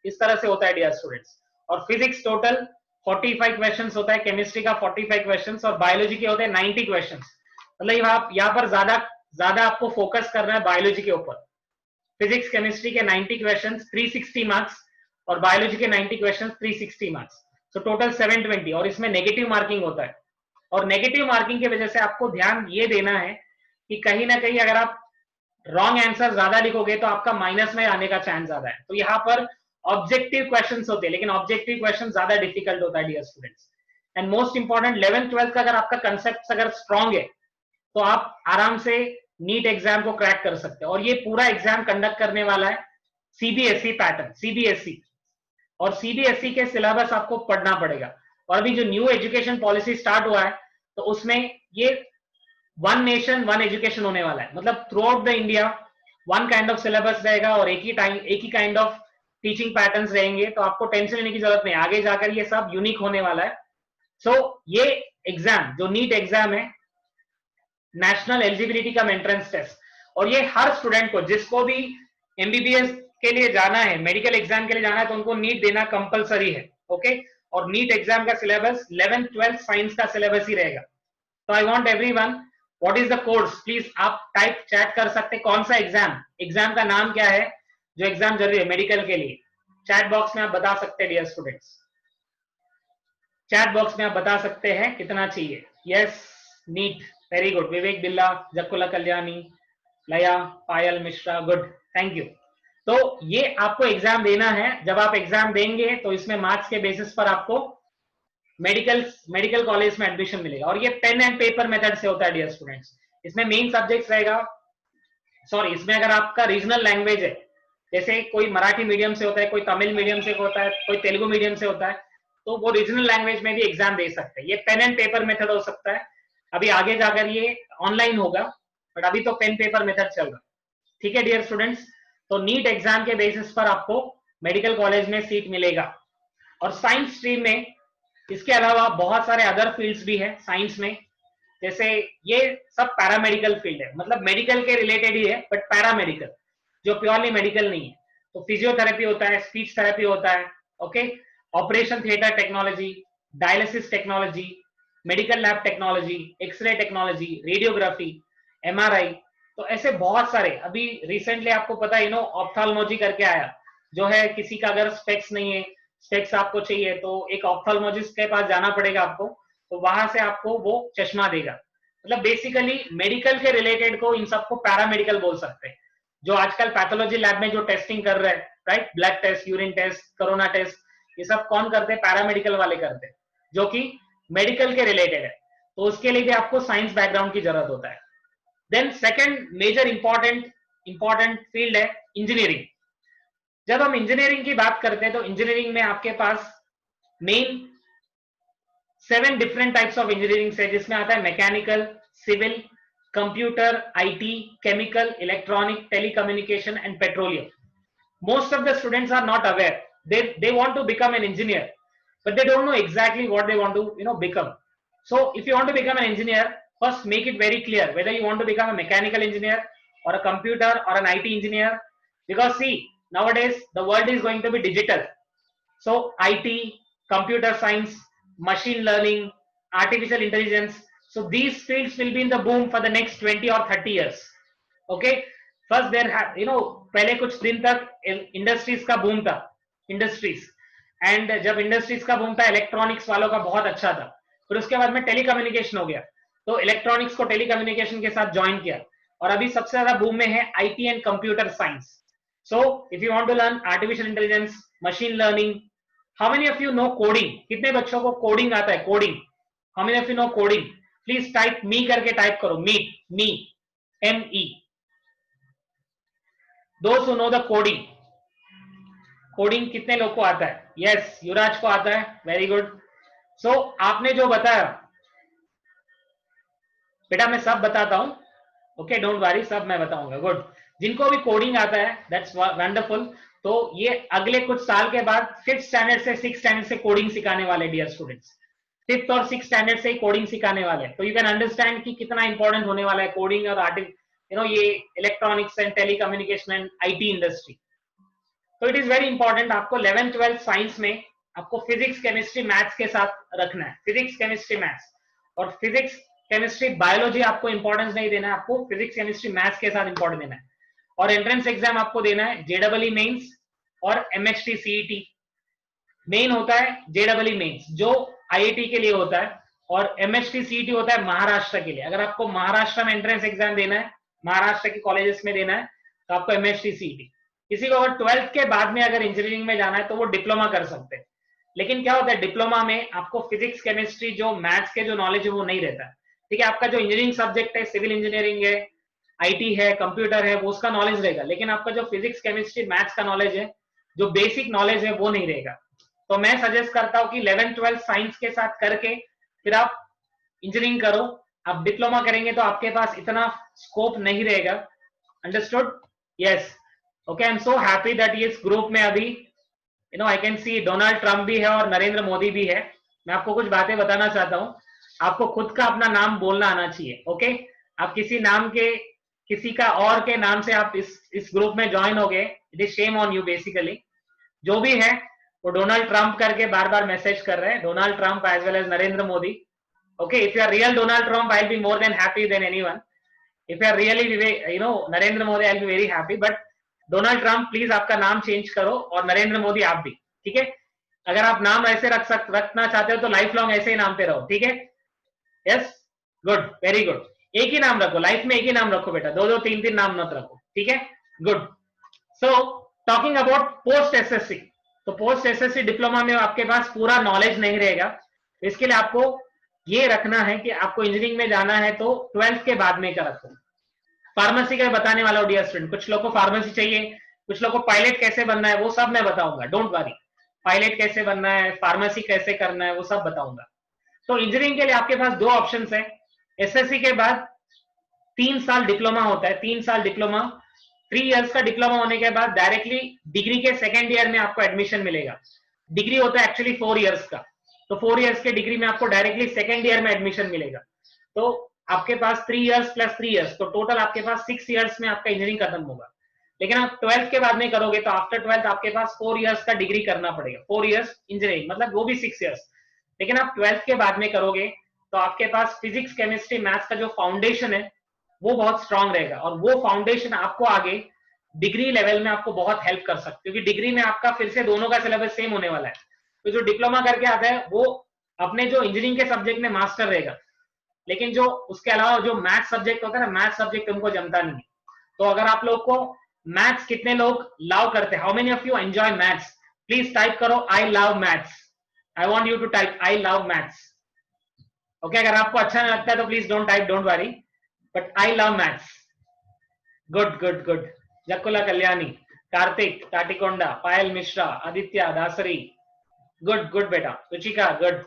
इस तरह से होता है डियर स्टूडेंट्स। और फिजिक्स टोटल 45 क्वेश्चंस होता है, केमिस्ट्री का 45 क्वेश्चंस, और बायोलॉजी के होते हैं 90 क्वेश्चंस। मतलब आप यहाँ पर ज्यादा आपको फोकस करना है बायोलॉजी के ऊपर। फिजिक्स केमिस्ट्री के 90 क्वेश्चंस 360 मार्क्स, और बायोलॉजी के 90 क्वेश्चंस 360 मार्क्स, तो टोटल 720। और इसमें नेगेटिव मार्किंग होता है, और नेगेटिव मार्किंग की वजह से आपको ध्यान ये देना है कि कहीं ना कहीं अगर आप रॉन्ग आंसर ज्यादा लिखोगे तो आपका माइनस में आने का चांस ज्यादा है। तो यहाँ पर ऑब्जेक्टिव क्वेश्चंस होते हैं, लेकिन ऑब्जेक्टिव क्वेश्चन ज्यादा डिफिकल्ट होता है dear students. And most important 11th 12th का अगर आपका कंसेप्ट अगर स्ट्रांग है तो आप आराम से नीट एग्जाम को क्रैक कर सकते हैं। और ये पूरा एग्जाम कंडक्ट करने वाला है सीबीएसई पैटर्न, सीबीएसई, और सीबीएसई के सिलेबस आपको पढ़ना पड़ेगा। और अभी जो न्यू एजुकेशन पॉलिसी स्टार्ट हुआ है तो उसमें ये वन नेशन वन एजुकेशन होने वाला है, मतलब through out the India one kind of syllabus रहेगा और एक ही काइंड ऑफ टीचिंग पैटर्न्स रहेंगे। तो आपको टेंशन लेने की जरूरत नहीं, आगे जाकर ये सब यूनिक होने वाला है। सो ये एग्जाम जो नीट एग्जाम है, national eligibility cum entrance test, और ये हर स्टूडेंट को, जिसको भी एमबीबीएस के लिए जाना है, मेडिकल एग्जाम के लिए जाना है, तो उनको नीट देना कंपलसरी है, ओके। और नीट एग्जाम का सिलेबस 11th 12th साइंस का सिलेबस ही रहेगा। तो I want everyone, what is the course, please आप टाइप चैट कर सकते, कौन सा एग्जाम का नाम क्या है जो एग्जाम जरूरी है मेडिकल के लिए, चैट बॉक्स में आप बता सकते हैं डियर स्टूडेंट्स, चैट बॉक्स में आप बता सकते हैं कितना चाहिए। यस, नीट, वेरी गुड, विवेक बिल्ला, जकुला कल्याणी, लया, पायल मिश्रा, गुड, थैंक यू। तो ये आपको एग्जाम देना है, जब आप एग्जाम देंगे तो इसमें मार्क्स के बेसिस पर आपको मेडिकल कॉलेज में एडमिशन मिलेगा। और ये पेन एंड पेपर मेथड से होता है डियर स्टूडेंट्स। इसमें मेन सब्जेक्ट्स रहेगा, सॉरी, इसमें अगर आपका रीजनल लैंग्वेज है, जैसे कोई मराठी मीडियम से होता है, कोई तमिल मीडियम से होता है, कोई तेलुगु मीडियम से होता है, तो वो रीजनल लैंग्वेज में भी एग्जाम दे सकते हैं। ये पेन एंड पेपर मेथड हो सकता है, अभी आगे जाकर ये ऑनलाइन होगा, बट अभी तो पेन पेपर मेथड चल रहा है, ठीक है डियर स्टूडेंट्स। तो नीट एग्जाम के बेसिस पर आपको मेडिकल कॉलेज में सीट मिलेगा। और साइंस स्ट्रीम में इसके अलावा बहुत सारे अदर फील्ड्स भी है साइंस में, जैसे ये सब पैरामेडिकल फील्ड है, मतलब मेडिकल के रिलेटेड ही है बट पैरामेडिकल, जो प्योरली मेडिकल नहीं है। तो फिजियोथेरेपी होता है, स्पीच थेरेपी होता है, okay, operation theatre technology, dialysis technology, medical lab technology, x ray technology, radiography, MRI. तो ऐसे बहुत सारे, अभी रिसेंटली आपको पता है ऑप्थाल्मोलॉजी करके आया, जो है किसी का अगर स्पेक्स नहीं है, स्पेक्स आपको चाहिए तो एक ऑप्थाल्मोलॉजिस्ट के पास जाना पड़ेगा आपको, तो वहां से आपको वो चश्मा देगा। मतलब बेसिकली मेडिकल के रिलेटेड को इन सबको पैरामेडिकल बोल सकते हैं। जो आजकल पैथोलॉजी लैब में जो टेस्टिंग कर रहे हैं, right, blood test, urine test, corona test, ये सब कौन करते हैं? पैरामेडिकल वाले करते हैं, जो कि मेडिकल के रिलेटेड है। तो उसके लिए भी आपको साइंस बैकग्राउंड की जरूरत होता है। Then second major important field है इंजीनियरिंग। जब हम इंजीनियरिंग की बात करते हैं तो इंजीनियरिंग में आपके पास main 7 different types of engineering है, जिसमें आता है mechanical, civil, computer, IT, chemical, electronic, telecommunication and petroleum. Most of the students are not aware. They want to become an engineer, but they don't know exactly what they want to become. So if you want to become an engineer, first make it very clear whether you want to become a mechanical engineer or a computer or an IT engineer, because see, nowadays the world is going to be digital. So IT, computer science, machine learning, artificial intelligence, so these fields will be in the boom for the next 20 or 30 years. Okay, first there पहले कुछ दिन तक इंडस्ट्रीज का बूम था, इंडस्ट्रीज, एंड जब इंडस्ट्रीज का बूम था इलेक्ट्रॉनिक्स वालों का बहुत अच्छा था, फिर उसके बाद में टेलीकम्युनिकेशन हो गया, तो इलेक्ट्रॉनिक्स को टेलीकम्युनिकेशन के साथ ज्वाइन किया, और अभी सबसे ज्यादा बूम में है IT and computer science. So if you want to learn artificial intelligence, machine learning, how many of you know coding? कितने बच्चों को कोडिंग आता है? Coding, how many of you know coding? Please type me करके टाइप करो, me ME. Those who know the coding, coding कितने लोग को आता है? यस, युवराज को आता है, वेरी गुड. सो आपने जो बताया बेटा, मैं सब बताता हूं, ओके, डोंट वरी, सब मैं बताऊंगा. गुड, जिनको भी कोडिंग आता है, दैट्स वंडरफुल. तो ये अगले कुछ साल के बाद 5th स्टैंडर्ड से 6th स्टैंडर्ड से कोडिंग सिखाने वाले डियर स्टूडेंट्स, 5th और 6th स्टैंडर्ड से कोडिंग सिखाने वाले. तो यू कैन अंडरस्टैंड कि कितना इंपॉर्टेंट होने वाला है कोडिंग और ये electronics and telecommunication and IT industry. तो इट इज वेरी इंपॉर्टेंट. आपको 11th 12th साइंस में आपको फिजिक्स, केमिस्ट्री, मैथ्स के साथ रखना है. फिजिक्स, केमिस्ट्री, मैथ्स, और फिजिक्स, केमिस्ट्री, बायोलॉजी आपको इंपॉर्टेंस नहीं देना है, आपको फिजिक्स, केमिस्ट्री, मैथ्स के साथ इंपॉर्टेंस देना है. और एंट्रेंस एग्जाम आपको देना है JEE मेंस और MHT CET. मेन होता है JEE मेंस जो IIT के लिए होता है, और MHT CET होता है महाराष्ट्र के लिए. अगर आपको महाराष्ट्र में एंट्रेंस एग्जाम देना है, महाराष्ट्र के कॉलेजेस में देना है, तो आपको MHT CET. किसी को अगर 12th के बाद में अगर इंजीनियरिंग में जाना है तो वो डिप्लोमा कर सकते हैं. लेकिन क्या होता है, डिप्लोमा में आपको फिजिक्स, केमिस्ट्री, जो मैथ्स के जो नॉलेज है वो नहीं रहता है. ठीक है, आपका जो इंजीनियरिंग सब्जेक्ट है, सिविल इंजीनियरिंग है, आईटी है, कंप्यूटर है, वो उसका नॉलेज रहेगा, लेकिन आपका जो फिजिक्स, केमिस्ट्री, मैथ्स का नॉलेज है, जो बेसिक नॉलेज है, वो नहीं रहेगा. तो मैं सजेस्ट करता हूं कि 11th 12th साइंस के साथ करके फिर आप इंजीनियरिंग करो. आप डिप्लोमा करेंगे तो आपके पास इतना स्कोप नहीं रहेगा. Understood? Yes, okay. I am so happy that इस ग्रुप में अभी I can see Donald Trump भी है और नरेंद्र मोदी भी है. मैं आपको कुछ बातें बताना चाहता हूं. आपको खुद का अपना नाम बोलना आना चाहिए, ओके. आप किसी नाम के, किसी का और के नाम से आप इस ग्रुप में ज्वाइन हो गए, it is shame on you basically. जो भी है वो डोनाल्ड ट्रंप करके बार बार मैसेज कर रहे हैं, Donald Trump as well as Narendra Modi. Okay, if you are real Donald Trump, I'll be more than happy than anyone. If you are really, Narendra Modi, I'll be very happy. But Donald Trump, please आपका नाम चेंज करो, और नरेंद्र मोदी आप भी, ठीक है. अगर आप नाम ऐसे रखना चाहते हो तो लाइफ लॉन्ग ऐसे ही नाम पे रहो, ठीक है. Yes, good, very good. एक ही नाम रखो, लाइफ में एक ही नाम रखो बेटा, 2 3 3 नाम मत रखो, ठीक है. Good. So talking about post SSC, तो पोस्ट एसएससी डिप्लोमा में आपके पास पूरा नॉलेज नहीं रहेगा. इसके लिए आपको ये रखना है कि आपको इंजीनियरिंग में जाना है तो 12th के बाद में क्या रखो. फार्मेसी का बताने वाला हूं डियर स्टूडेंट. कुछ लोग को फार्मेसी चाहिए, कुछ लोग को पायलट कैसे बनना है वो सब मैं बताऊंगा, डोंट वरी. पायलट कैसे बनना है, फार्मेसी कैसे करना है, वो सब बताऊंगा. तो इंजीनियरिंग के लिए आपके पास 2 ऑप्शंस है. एसएससी के बाद 3 साल डिप्लोमा होता है, 3 साल डिप्लोमा. 3 इयर्स का डिप्लोमा होने के बाद डायरेक्टली डिग्री के 2nd ईयर में आपको एडमिशन मिलेगा. डिग्री होता है एक्चुअली 4 इयर्स का. तो 4 इयर्स के डिग्री में आपको डायरेक्टली सेकेंड ईयर में एडमिशन मिलेगा। तो आपके पास 3 इयर्स प्लस 3 इयर्स, तो टोटल आपके पास 6 इयर्स में आपका इंजीनियरिंग खत्म होगा। लेकिन आप 12th के बाद में करोगे तो आफ्टर 12th आपके पास 4 इयर्स का डिग्री करना पड़ेगा, 4 इयर्स इंजीनियरिंग, मतलब वो भी 6 इयर्स। लेकिन आप 12th के बाद में करोगे तो आपके पास फिजिक्स, केमिस्ट्री, मैथ्स का जो फाउंडेशन है वो बहुत स्ट्रांग रहेगा, और वो फाउंडेशन आपको आगे डिग्री लेवल में आपको बहुत हेल्प कर सकते हैं, क्योंकि डिग्री में आपका फिर से दोनों का सिलेबस सेम होने वाला है। तो जो डिप्लोमा करके आता है वो अपने जो इंजीनियरिंग के सब्जेक्ट में मास्टर रहेगा, लेकिन जो उसके अलावा जो मैथ्स सब्जेक्ट होता है ना, मैथ्स सब्जेक्ट उनको जमता नहीं है। तो अगर आप लोग को मैथ्स, कितने लोग लव करते हैं, how many of you enjoy maths, please type करो I love maths. I want you to type I love maths. Okay, अगर आपको अच्छा नहीं लगता है तो please don't type, don't worry, but I love maths. Good good good. Jakula Kalyani, Kartik, Tatikonda, Payal Mishra, Aditya Dasari, good good बेटा, Ruchika good,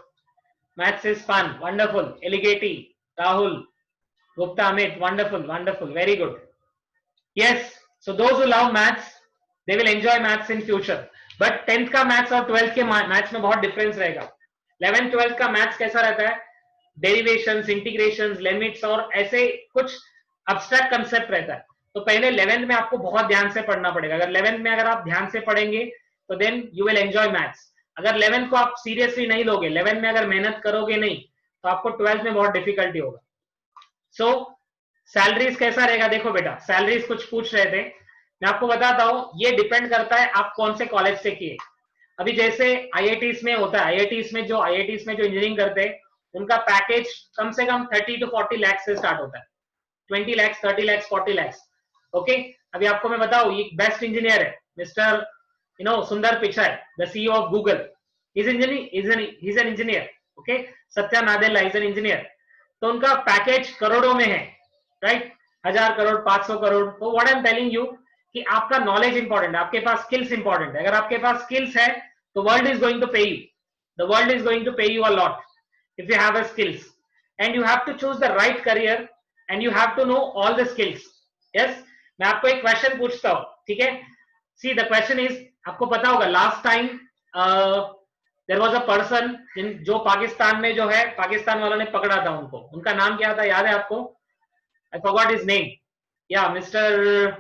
maths is fun, wonderful, Eligeti, Rahul, Gupta Amit, wonderful wonderful, very good. Yes, so those who love maths they will enjoy maths in future. But 10th का मैथ्स और 12th के मैथ्स में बहुत डिफरेंस रहेगा। 11th 12th का मैथ्स कैसा रहता है, डेरिवेशंस, इंटीग्रेशंस, लिमिट्स और ऐसे कुछ अब्स्ट्रैक्ट कंसेप्ट रहता है। तो पहले 11th में आपको बहुत ध्यान से पढ़ना पड़ेगा। अगर 11th में अगर आप ध्यान से पढ़ेंगे तो then you will enjoy maths. अगर 11th को आप सीरियसली नहीं लोगे, 11th में अगर मेहनत करोगे नहीं, तो आपको 12th में बहुत डिफिकल्टी होगा। सो सैलरीज कैसा रहेगा, देखो बेटा, सैलरीज कुछ पूछ रहे थे, मैं आपको बताता हूं, ये डिपेंड करता है आप कौन से कॉलेज से किए। अभी जैसे आईआईटीज में होता है, आईआईटीज में जो इंजीनियरिंग करते हैं उनका पैकेज कम से कम 30 to 40 लाख से स्टार्ट होता है, 20 लाख, 30 लाख, 40 लाख। ओके, अभी आपको मैं बताऊं, ये बेस्ट इंजीनियर है मिस्टर सुंदर Pichai, the CEO of Google, is an engineer. Okay, Satya Nadella is an engineer. तो उनका पैकेज करोड़ों में है, राइट, 1000 करोड़, 500 करोड़। तो what I am telling you कि आपका नॉलेज इंपॉर्टेंट है, आपके पास स्किल्स इंपॉर्टेंट है। अगर आपके पास स्किल्स है तो world is going to pay you, the world is going to pay you a lot if you have a skills, and you have to choose the right career and you have to know all the skills. Yes, मैं आपको एक क्वेश्चन पूछता हूं, ठीक है। See, the question is, आपको पता होगा last time there was a person जो पाकिस्तान में जो है, पाकिस्तान वालों ने पकड़ा था उनको, उनका नाम क्या था, याद है आपको? I forgot his name. या मिस्टर,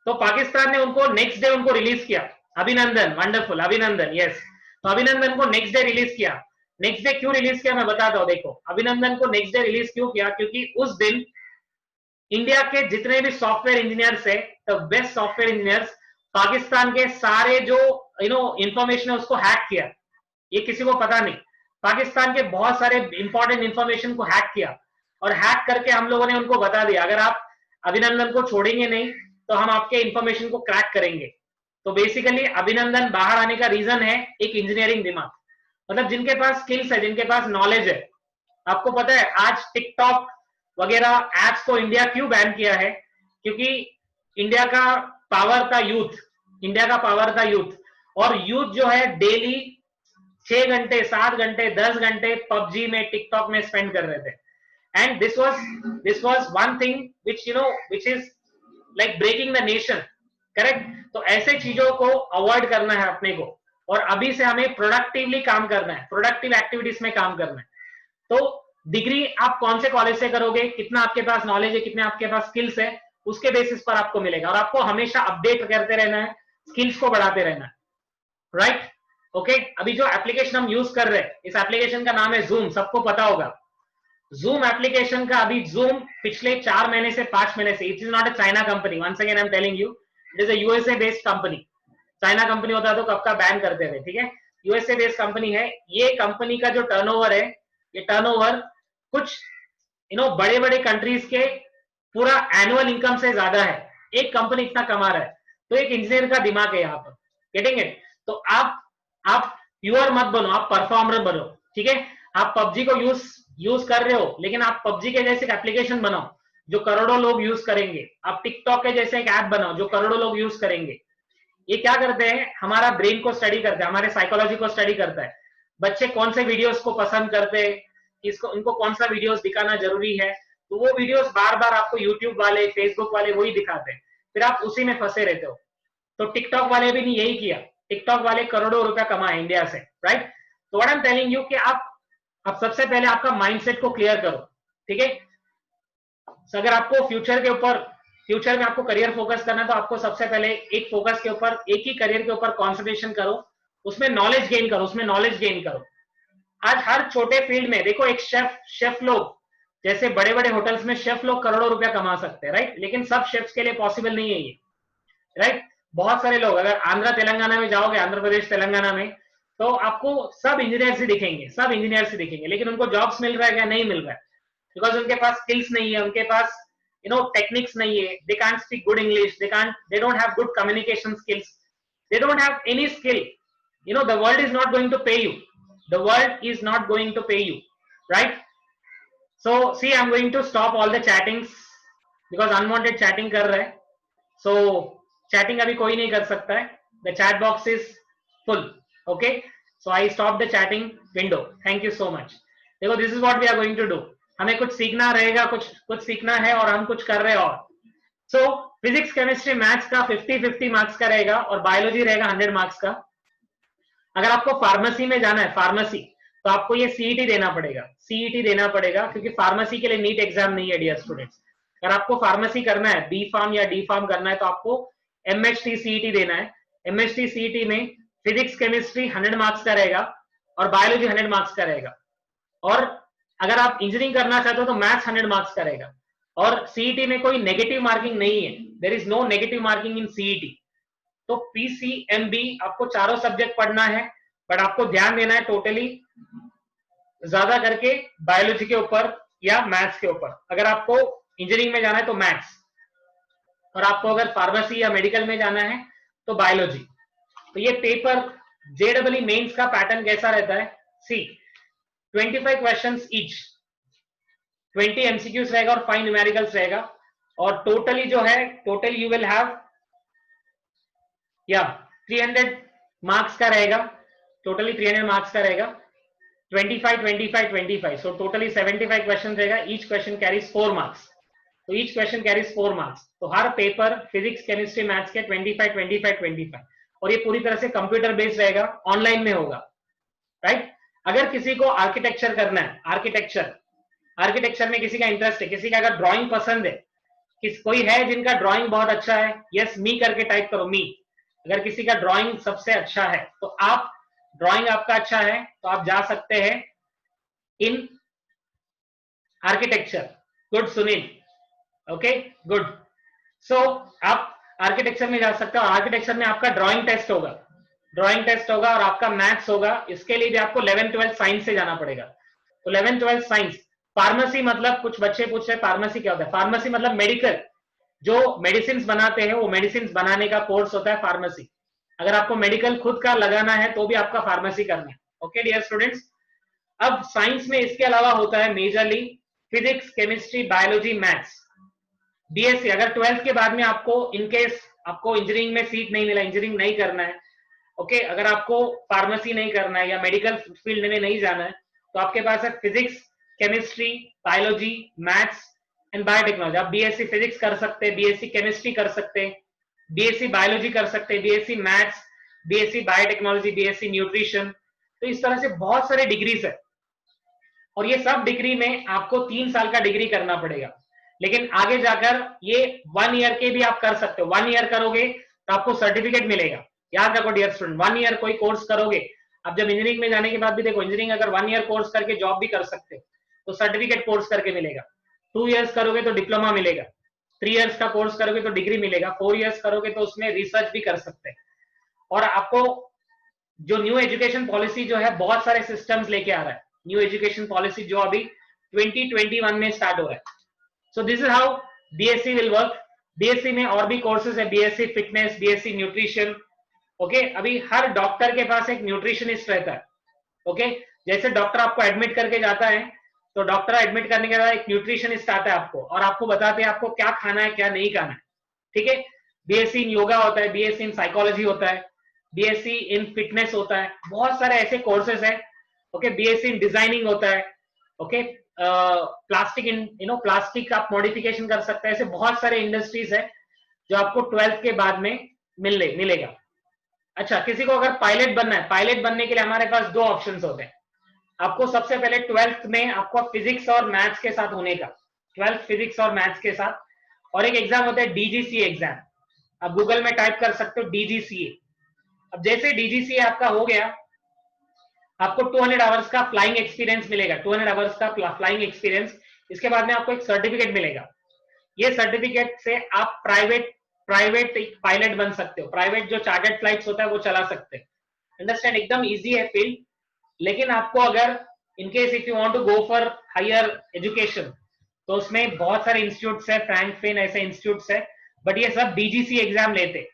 तो पाकिस्तान ने उनको नेक्स्ट डे उनको रिलीज किया, अभिनंदन, वंडरफुल, अभिनंदन, यस। तो अभिनंदन को नेक्स्ट डे रिलीज किया। नेक्स्ट डे क्यों रिलीज किया मैं बताता हूं। देखो, अभिनंदन को नेक्स्ट डे रिलीज क्यों किया, क्योंकि उस दिन इंडिया के जितने भी सॉफ्टवेयर इंजीनियर्स है, the best software engineers, Pakistan के सारे जो इंफॉर्मेशन है उसको हैक किया। ये किसी को पता नहीं, पाकिस्तान के बहुत सारे इंपॉर्टेंट इंफॉर्मेशन को हैक किया, और हैक करके हम लोगों ने उनको बता दिया अगर आप अभिनंदन को छोड़ेंगे नहीं तो हम आपके इंफॉर्मेशन को क्रैक करेंगे। तो बेसिकली अभिनंदन बाहर आने का रीजन है एक इंजीनियरिंग दिमाग, मतलब जिनके पास स्किल्स है, जिनके पास नॉलेज है। आपको पता है आज टिकटॉक वगैरह एप्स को इंडिया क्यों बैन किया है, क्योंकि इंडिया का पावर था यूथ, इंडिया का पावर था यूथ, और यूथ जो है डेली 6 घंटे, 7 घंटे, 10 घंटे पबजी में, टिकटॉक में स्पेंड कर रहे थे। And this was one thing which is like breaking the nation, correct. तो ऐसे चीजों को अवॉइड करना है अपने को, और अभी से हमें प्रोडक्टिवली काम करना है, प्रोडक्टिव एक्टिविटीज में काम करना है। तो डिग्री आप कौन से कॉलेज से करोगे, कितना आपके पास नॉलेज है, कितने आपके पास स्किल्स है, उसके बेसिस पर आपको मिलेगा, और आपको हमेशा अपडेट करते रहना है, स्किल्स को बढ़ाते रहना है, राइट। ओके, अभी जो एप्लीकेशन हम यूज कर रहे हैं, इस एप्लीकेशन का नाम है जूम, सबको पता होगा। जूम एप्लीकेशन का अभी जूम पिछले 4 महीने से 5 महीने से, it is not a China company, once again I am telling you, it is a USA based company. China company होता तो कब का बैन करते थे, ठीक है। यूएसए बेस्ड कंपनी है। ये कंपनी का जो टर्नओवर है, ये टर्नओवर कुछ बड़े बड़े कंट्रीज के पूरा एनुअल इनकम से ज्यादा है। एक कंपनी इतना कमा रहा है, तो एक इंजीनियर का दिमाग है यहाँ पर, गेटिंग इट। तो आप प्योर मत बनो, आप परफॉर्मर बनो, ठीक है। आप पबजी को यूज कर रहे हो, लेकिन आप पबजी के जैसे एप्लीकेशन बनाओ जो करोड़ों लोग यूज करेंगे। आप टिकटॉक के जैसे एक ऐप बनाओ जो करोड़ों लोग यूज करेंगे। ये क्या करते हैं, हमारा ब्रेन को स्टडी करता है, हमारे साइकोलॉजी को स्टडी करता है। बच्चे कौन से वीडियोस को पसंद करते हैं, इनको कौन सा वीडियोस दिखाना जरूरी है, तो वो वीडियोस बार बार आपको यूट्यूब वाले, फेसबुक वाले वही दिखाते हैं, फिर आप उसी में फंसे रहते हो। तो टिकटॉक वाले भी नहीं यही किया, टिकटॉक वाले करोड़ों रुपया कमाए इंडिया से, राइट। तो what I am telling you कि आप सबसे पहले आपका माइंडसेट को क्लियर करो, ठीक है। So, अगर आपको फ्यूचर में आपको करियर फोकस करना है तो आपको सबसे पहले एक फोकस के ऊपर, एक ही करियर के ऊपर कॉन्सेंट्रेशन करो, उसमें नॉलेज गेन करो। आज हर छोटे फील्ड में देखो, एक शेफ लोग, जैसे बड़े बड़े होटल्स में शेफ लोग करोड़ों रुपया कमा सकते हैं, राइट, लेकिन सब शेफ्स के लिए पॉसिबल नहीं है ये, राइट। बहुत सारे लोग, अगर आंध्र तेलंगाना में जाओगे, आंध्र प्रदेश तेलंगाना में, तो आपको सब इंजीनियर से दिखेंगे, लेकिन उनको जॉब्स मिल रहा है क्या? नहीं मिल रहा है, बिकॉज उनके पास स्किल्स नहीं है, उनके पास टेक्निक्स नहीं है, they can't speak good English, they don't have good communication skills, they don't have any skill, the world is not going to pay you, right. So see, I'm going to stop all the chattings because unwanted chatting कर रहा है, so chatting अभी कोई नहीं कर सकता है, the chat box is full, okay, so I stop the chatting window, thank you so much। देखो, this is what we are going to do, हमें कुछ सीखना रहेगा, कुछ सीखना है और हम कुछ कर रहे हैं। और so फिजिक्स केमिस्ट्री मैथ्स का 50-50 मार्क्स का रहेगा और बायोलॉजी रहेगा 100 मार्क्स का। अगर आपको फार्मेसी में जाना है, फार्मेसी, तो आपको ये सीईटी देना पड़ेगा, क्योंकि फार्मेसी के लिए नीट एग्जाम नहीं है डियर स्टूडेंट्स। अगर आपको फार्मेसी करना है, बी फार्म या डी फार्म करना है, तो आपको एमएचटी सीईटी देना है। एमएचटी सीईटी में फिजिक्स केमिस्ट्री 100 मार्क्स का रहेगा और बायोलॉजी 100 मार्क्स का रहेगा। और अगर आप इंजीनियरिंग करना चाहते हो तो मैथ्स 100 मार्क्स का रहेगा। और सीईटी में कोई नेगेटिव मार्किंग नहीं है, there is no negative marking in CET. तो पीसीएमबी आपको चारों सब्जेक्ट पढ़ना है, बट आपको ध्यान देना है टोटली ज्यादा करके बायोलॉजी के ऊपर या मैथ्स के ऊपर। अगर आपको इंजीनियरिंग में जाना है तो मैथ्स, और आपको अगर फार्मेसी या मेडिकल में जाना है तो बायोलॉजी। तो ये पेपर जेडब्ल्यू मेंस का पैटर्न कैसा रहता है, सी 25 क्वेश्चंस ईच, 20 एमसीक्यूज रहेगा और 5 न्यूमेरिकल्स रहेगा। और टोटली जो है, total you will have 300 marks का रहेगा, टोटली 300 मार्क्स का रहेगा, 25 सो टोटली 75 क्वेश्चन रहेगा। ईच क्वेश्चन कैरीज 4 मार्क्स, तो ईच क्वेश्चन कैरीज 4 मार्क्स। तो हर पेपर फिजिक्स केमिस्ट्री मैथ्स के 25 और ये पूरी तरह से कंप्यूटर बेस्ड रहेगा, ऑनलाइन में होगा, राइट। अगर किसी को आर्किटेक्चर करना है, आर्किटेक्चर में किसी का इंटरेस्ट है, किसी का अगर ड्राइंग पसंद है, कोई है जिनका ड्राइंग बहुत अच्छा है, यस मी करके टाइप करो, मी। अगर किसी का ड्राइंग सबसे अच्छा है तो आप, ड्राइंग आपका अच्छा है तो आप जा सकते हैं in architecture. Good Sunil, okay good. So आप आर्किटेक्चर में जा सकते हो। आर्किटेक्चर में आपका ड्राइंग टेस्ट होगा और आपका मैथ्स होगा। इसके लिए भी आपको 11th-12th साइंस से जाना पड़ेगा। तो 11th-12th साइंस। फार्मेसी मतलब, कुछ बच्चे पूछ रहे फार्मेसी क्या होता है। फार्मेसी मतलब मेडिकल, जो मेडिसिन बनाते हैं वो मेडिसिन बनाने का कोर्स होता है फार्मेसी। अगर आपको मेडिकल खुद का लगाना है तो भी आपका फार्मेसी करना है, ओके डियर स्टूडेंट्स। अब साइंस में इसके अलावा होता है majorly physics, chemistry, biology, maths, BSc. अगर 12th के बाद में आपको इनकेस आपको इंजीनियरिंग में सीट नहीं मिला, इंजीनियरिंग नहीं करना है, ओके, अगर आपको फार्मेसी नहीं करना है या मेडिकल फील्ड में नहीं जाना है, तो आपके पास है physics, chemistry, biology, maths and biotechnology. आप बीएससी फिजिक्स कर सकते हैं, बीएससी केमिस्ट्री कर सकते हैं, बीएससी बायोलॉजी कर सकते हैं, BSc maths, BSc biotechnology, BSc nutrition. तो इस तरह से बहुत सारे डिग्रीज है और ये सब डिग्री में आपको 3 साल का डिग्री करना पड़ेगा। लेकिन आगे जाकर ये 1 ईयर के भी आप कर सकते हो। 1 ईयर करोगे तो आपको सर्टिफिकेट मिलेगा। याद रखो डियर स्टूडेंट, 1 ईयर कोई कोर्स करोगे, आप जब इंजीनियरिंग में जाने के बाद भी देखो, इंजीनियरिंग अगर 1 ईयर कोर्स करके जॉब भी कर सकते हो तो सर्टिफिकेट कोर्स करके मिलेगा। 2 इयर्स करोगे तो डिप्लोमा मिलेगा, 3 इयर्स का कोर्स करोगे तो डिग्री मिलेगा, 4 इयर्स करोगे तो उसमें रिसर्च भी कर सकते हैं। और आपको जो न्यू एजुकेशन पॉलिसी जो है, बहुत सारे सिस्टम्स लेके आ रहा है न्यू एजुकेशन पॉलिसी, जो अभी 2021 में स्टार्ट हो रहा है। So this is how BSc will work. BSc में और भी कोर्सेज है, BSc fitness, BSc nutrition, okay. अभी हर डॉक्टर के पास एक न्यूट्रिशनिस्ट रहता है, ओके। जैसे डॉक्टर आपको एडमिट करके जाता है तो डॉक्टर एडमिट करने के बाद एक न्यूट्रिशनिस्ट आता है आपको, और आपको बताते हैं आपको क्या खाना है क्या नहीं खाना है, ठीक है। बीएससी इन योगा होता है, बीएससी इन साइकोलॉजी होता है, बीएससी इन फिटनेस होता है, बहुत सारे ऐसे कोर्सेज है, ओके। बीएससी इन डिजाइनिंग होता है, ओके। प्लास्टिक इन प्लास्टिक आप मॉडिफिकेशन कर सकते हैं। ऐसे बहुत सारे इंडस्ट्रीज है जो आपको 12th के बाद में मिलेगा। अच्छा, किसी को अगर पायलट बनना है, पायलट बनने के लिए हमारे पास दो ऑप्शंस होते हैं। आपको सबसे पहले 12th में आपको फिजिक्स और मैथ्स के साथ होने का, 12th फिजिक्स और मैथ्स के साथ, और एक एग्जाम होता है डीजीसीए एग्जाम। आप गूगल में टाइप कर सकते हो डीजीसीए। अब जैसे डीजीसीए आपका हो गया, आपको 200 आवर्स का फ्लाइंग एक्सपीरियंस मिलेगा, 200 आवर्स का फ्लाइंग एक्सपीरियंस। इसके बाद में आपको एक सर्टिफिकेट मिलेगा। ये सर्टिफिकेट से आप प्राइवेट प्राइवेट पायलट बन सकते हो, प्राइवेट जो चार्टर्ड फ्लाइट्स होता है वो चला सकते हैं। अंडरस्टैंड, एकदम इजी है फील्ड। लेकिन आपको अगर in case if you want to go for higher education, तो उसमें बहुत सारे इंस्टीट्यूट्स है, फ्रैंकफिन ऐसे इंस्टीट्यूट्स है, बट ये सब डीजीसी एग्जाम लेते,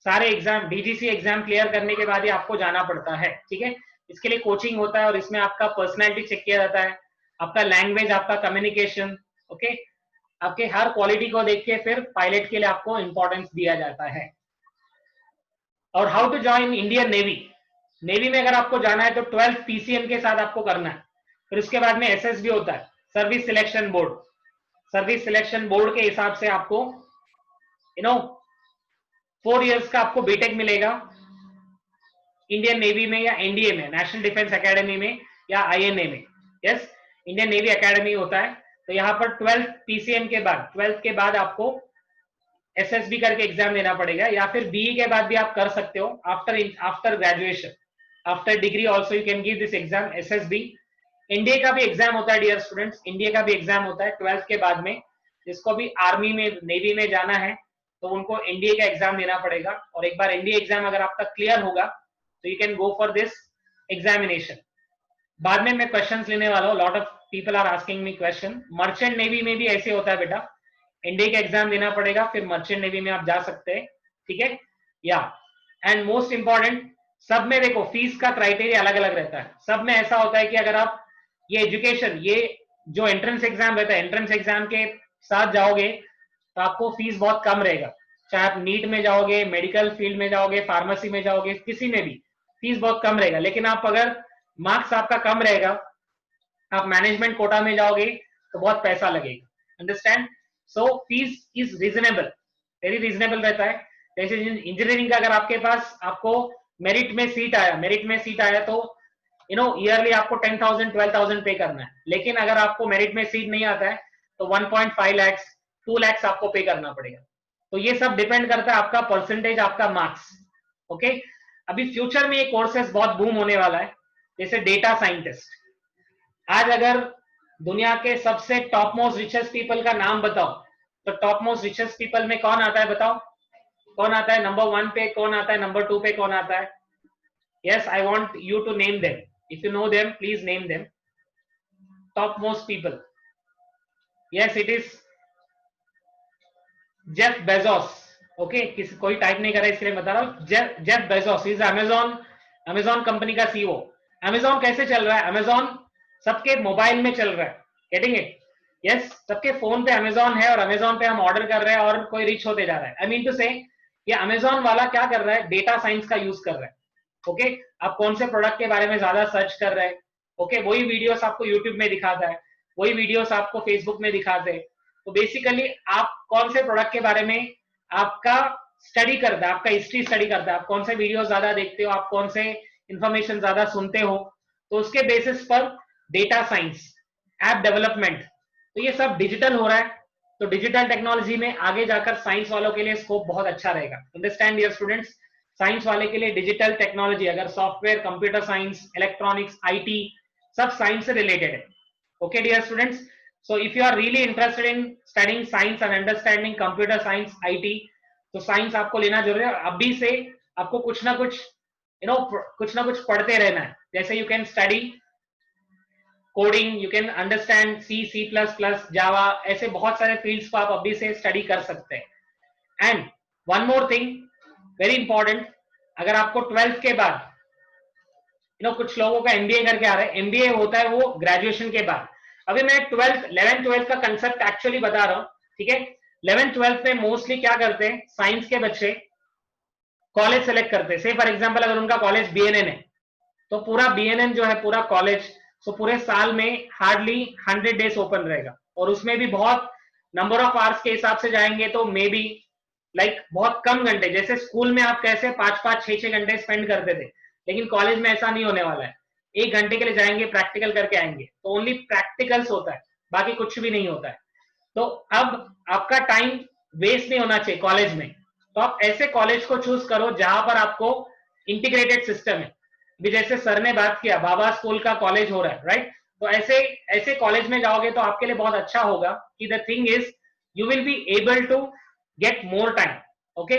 सारे एग्जाम डीजीसी एग्जाम क्लियर करने के बाद ही आपको जाना पड़ता है। ठीक है, इसके लिए कोचिंग होता है और इसमें आपका पर्सनैलिटी चेक किया जाता है, आपका लैंग्वेज, आपका कम्युनिकेशन, ओके, आपके हर क्वालिटी को देख के फिर पायलट के लिए आपको इंपॉर्टेंस दिया जाता है। और how to join Indian navy, navy में अगर आपको जाना है तो 12 पीसीएम के साथ आपको करना है। फिर उसके बाद में एसएसबी होता है, service selection board. Service selection board के हिसाब से आपको 4 इयर्स का आपको बीटेक मिलेगा इंडियन नेवी में या एनडीए में, नेशनल डिफेंस एकेडमी में या आईएनए में। यस, इंडियन नेवी एकेडमी होता है। तो यहाँ पर 12 पीसीएम के बाद, 12 के बाद आपको एसएसबी करके एग्जाम देना पड़ेगा, या फिर बीई के बाद भी आप कर सकते हो after graduation, after degree also you can give this exam SSB. NDA का भी एग्जाम होता है डियर स्टूडेंट्स, इंडिया का भी एग्जाम होता है 12 के बाद में। जिसको भी आर्मी में, नेवी में जाना है तो उनको एनडीए का एग्जाम देना पड़ेगा। और एक बार एनडीए एग्जाम अगर आपका क्लियर होगा तो you can go for this examination. बाद में मैं क्वेश्चंस लेने वाला हूँ, lot of people are asking me question. Merchant navy में भी ऐसे होता है बेटा, एनडीए का एग्जाम देना पड़ेगा, फिर मर्चेंट नेवी में आप जा सकते हैं। ठीक है, या एंड मोस्ट इंपॉर्टेंट, सब में देखो फीस का क्राइटेरिया अलग अलग रहता है। सब में ऐसा होता है कि अगर आप ये एजुकेशन, ये जो एंट्रेंस एग्जाम रहता है, एंट्रेंस एग्जाम के साथ जाओगे तो आपको फीस बहुत कम रहेगा। चाहे आप नीट में जाओगे, मेडिकल फील्ड में जाओगे, फार्मेसी में जाओगे, किसी में भी फीस बहुत कम रहेगा। लेकिन आप अगर मार्क्स आपका कम रहेगा, आप मैनेजमेंट कोटा में जाओगे तो बहुत पैसा लगेगा। Understand, so fees is reasonable, very reasonable रहता है। जैसे इंजीनियरिंग का अगर आपके पास, आपको मेरिट में सीट आया तो ईयरली आपको 10,000 12,000 पे करना है। लेकिन अगर आपको मेरिट में सीट नहीं आता है तो 1.5 लाख 2 लाख आपको पे करना पड़ेगा। तो ये सब डिपेंड करता है आपका परसेंटेज, आपका मार्क्स। ओके, अभी फ्यूचर में ये कोर्सेस बहुत बूम होने वाला है, जैसे डेटा साइंटिस्ट। आज अगर दुनिया के सबसे टॉप मोस्ट रिचेस्ट पीपल का नाम बताओ तो टॉप मोस्ट रिचेस्ट पीपल में कौन आता है, बताओ कौन आता है? नंबर 1 पे कौन आता है, नंबर 2 पे कौन आता है? Yes, I want you to name them, if you know them please name them, top most people. Yes, it is Jeff Bezos. Okay, किसी कोई टाइप नहीं कर रहा है इसलिए बता रहा हूं, Jeff Bezos is Amazon company का सीईओ। अमेजॉन कैसे चल रहा है? अमेजॉन सबके मोबाइल में चल रहा है, गेटिंग इट? यस, सबके फोन पे अमेजॉन है और अमेजॉन पे हम ऑर्डर कर रहे हैं और कोई रिच होते जा रहा है। आई मीन टू से, ये अमेजॉन वाला क्या कर रहा है? डेटा साइंस का यूज कर रहा है। ओके, आप कौन से प्रोडक्ट के बारे में ज्यादा सर्च कर रहे हैं, ओके, वही वीडियोस आपको यूट्यूब में दिखाता है, वही वीडियोस आपको फेसबुक में दिखाते हैं। तो बेसिकली आप कौन से प्रोडक्ट के बारे में आपका स्टडी करता है, आपका हिस्ट्री स्टडी करता है, आप कौन से वीडियो ज्यादा देखते हो, आप कौन से इंफॉर्मेशन ज्यादा सुनते हो, तो उसके बेसिस पर डेटा साइंस, ऐप डेवलपमेंट, तो ये सब डिजिटल हो रहा है। तो डिजिटल टेक्नोलॉजी में आगे जाकर साइंस वालों के लिए स्कोप बहुत अच्छा रहेगा। अंडरस्टैंड डियर स्टूडेंट्स, साइंस वाले के लिए डिजिटल टेक्नोलॉजी, अगर software, computer science, electronics, IT, सब साइंस से रिलेटेड है। Okay dear students, so if you are really interested in studying science and understanding computer science, IT, तो साइंस आपको लेना जरूरी है। अभी से आपको कुछ ना कुछ कुछ ना कुछ पढ़ते रहना है। जैसे you can study coding, you can understand C++, जावा, ऐसे बहुत सारे फील्ड्स को आप अभी से स्टडी कर सकते हैं। And one more thing very important, अगर आपको 12th के बाद कुछ लोगों का MBA करके आ रहा है, MBA होता है वो ग्रेजुएशन के बाद। अभी मैं 11th 12th का कंसेप्ट एक्चुअली बता रहा हूं, ठीक है? 11th 12th में मोस्टली क्या करते हैं, साइंस के बच्चे कॉलेज सेलेक्ट करते हैं। से फॉर एग्जांपल अगर उनका कॉलेज BNN है तो पूरा BNN जो है पूरा कॉलेज, तो पूरे साल में हार्डली 100 डेज ओपन रहेगा, और उसमें भी बहुत नंबर ऑफ आवर्स के हिसाब से जाएंगे तो मे बी लाइक बहुत कम घंटे, जैसे स्कूल में आप कैसे 5-5, 6-6 घंटे स्पेंड करते थे, लेकिन कॉलेज में ऐसा नहीं होने वाला है। 1 घंटे के लिए जाएंगे, प्रैक्टिकल करके आएंगे, तो ओनली प्रैक्टिकल्स होता है, बाकी कुछ भी नहीं होता है। तो अब आपका टाइम वेस्ट नहीं होना चाहिए कॉलेज में, तो आप ऐसे कॉलेज को चूज करो जहां पर आपको इंटीग्रेटेड सिस्टम है। भी जैसे सर ने बात किया, बाबा स्कूल का कॉलेज हो रहा है, राइट? तो ऐसे ऐसे कॉलेज में जाओगे तो आपके लिए बहुत अच्छा होगा कि the thing is you will be able to get more time, okay?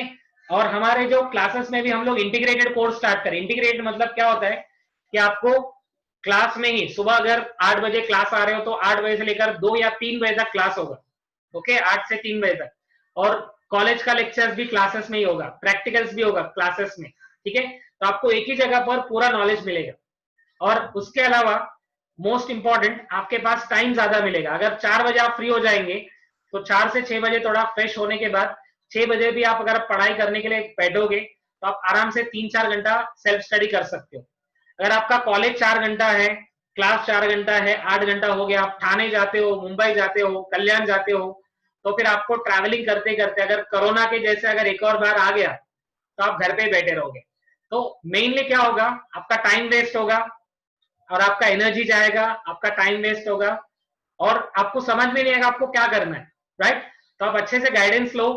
और हमारे जो क्लासेस में भी हम लोग इंटीग्रेटेड कोर्स स्टार्ट करें। इंटीग्रेटेड मतलब क्या होता है कि आपको क्लास में ही सुबह अगर 8 बजे क्लास आ रहे हो तो 8 बजे से लेकर 2 या 3 बजे तक क्लास होगा, ओके? 8 से 3 बजे तक। और कॉलेज का लेक्चर्स भी क्लासेस में ही होगा, प्रैक्टिकल्स भी होगा क्लासेस में, ठीक है? तो आपको एक ही जगह पर पूरा नॉलेज मिलेगा। और उसके अलावा मोस्ट इंपॉर्टेंट, आपके पास टाइम ज्यादा मिलेगा। अगर 4 बजे आप फ्री हो जाएंगे तो 4 से 6 बजे थोड़ा फ्रेश होने के बाद 6 बजे भी आप अगर पढ़ाई करने के लिए बैठोगे तो आप आराम से 3-4 घंटा सेल्फ स्टडी कर सकते हो। अगर आपका कॉलेज 4 घंटा है, क्लास 4 घंटा है, 8 घंटा हो गया, आप ठाणे जाते हो, मुंबई जाते हो, कल्याण जाते हो, तो फिर आपको ट्रैवलिंग करते करते अगर कोरोना के जैसे अगर एक और बार आ गया तो आप घर पे ही बैठे रहोगे। तो मेनली क्या होगा, आपका टाइम वेस्ट होगा और आपका एनर्जी जाएगा, आपका टाइम वेस्ट होगा और आपको समझ में नहीं आएगा आपको क्या करना है, राइट? तो आप अच्छे से गाइडेंस लो।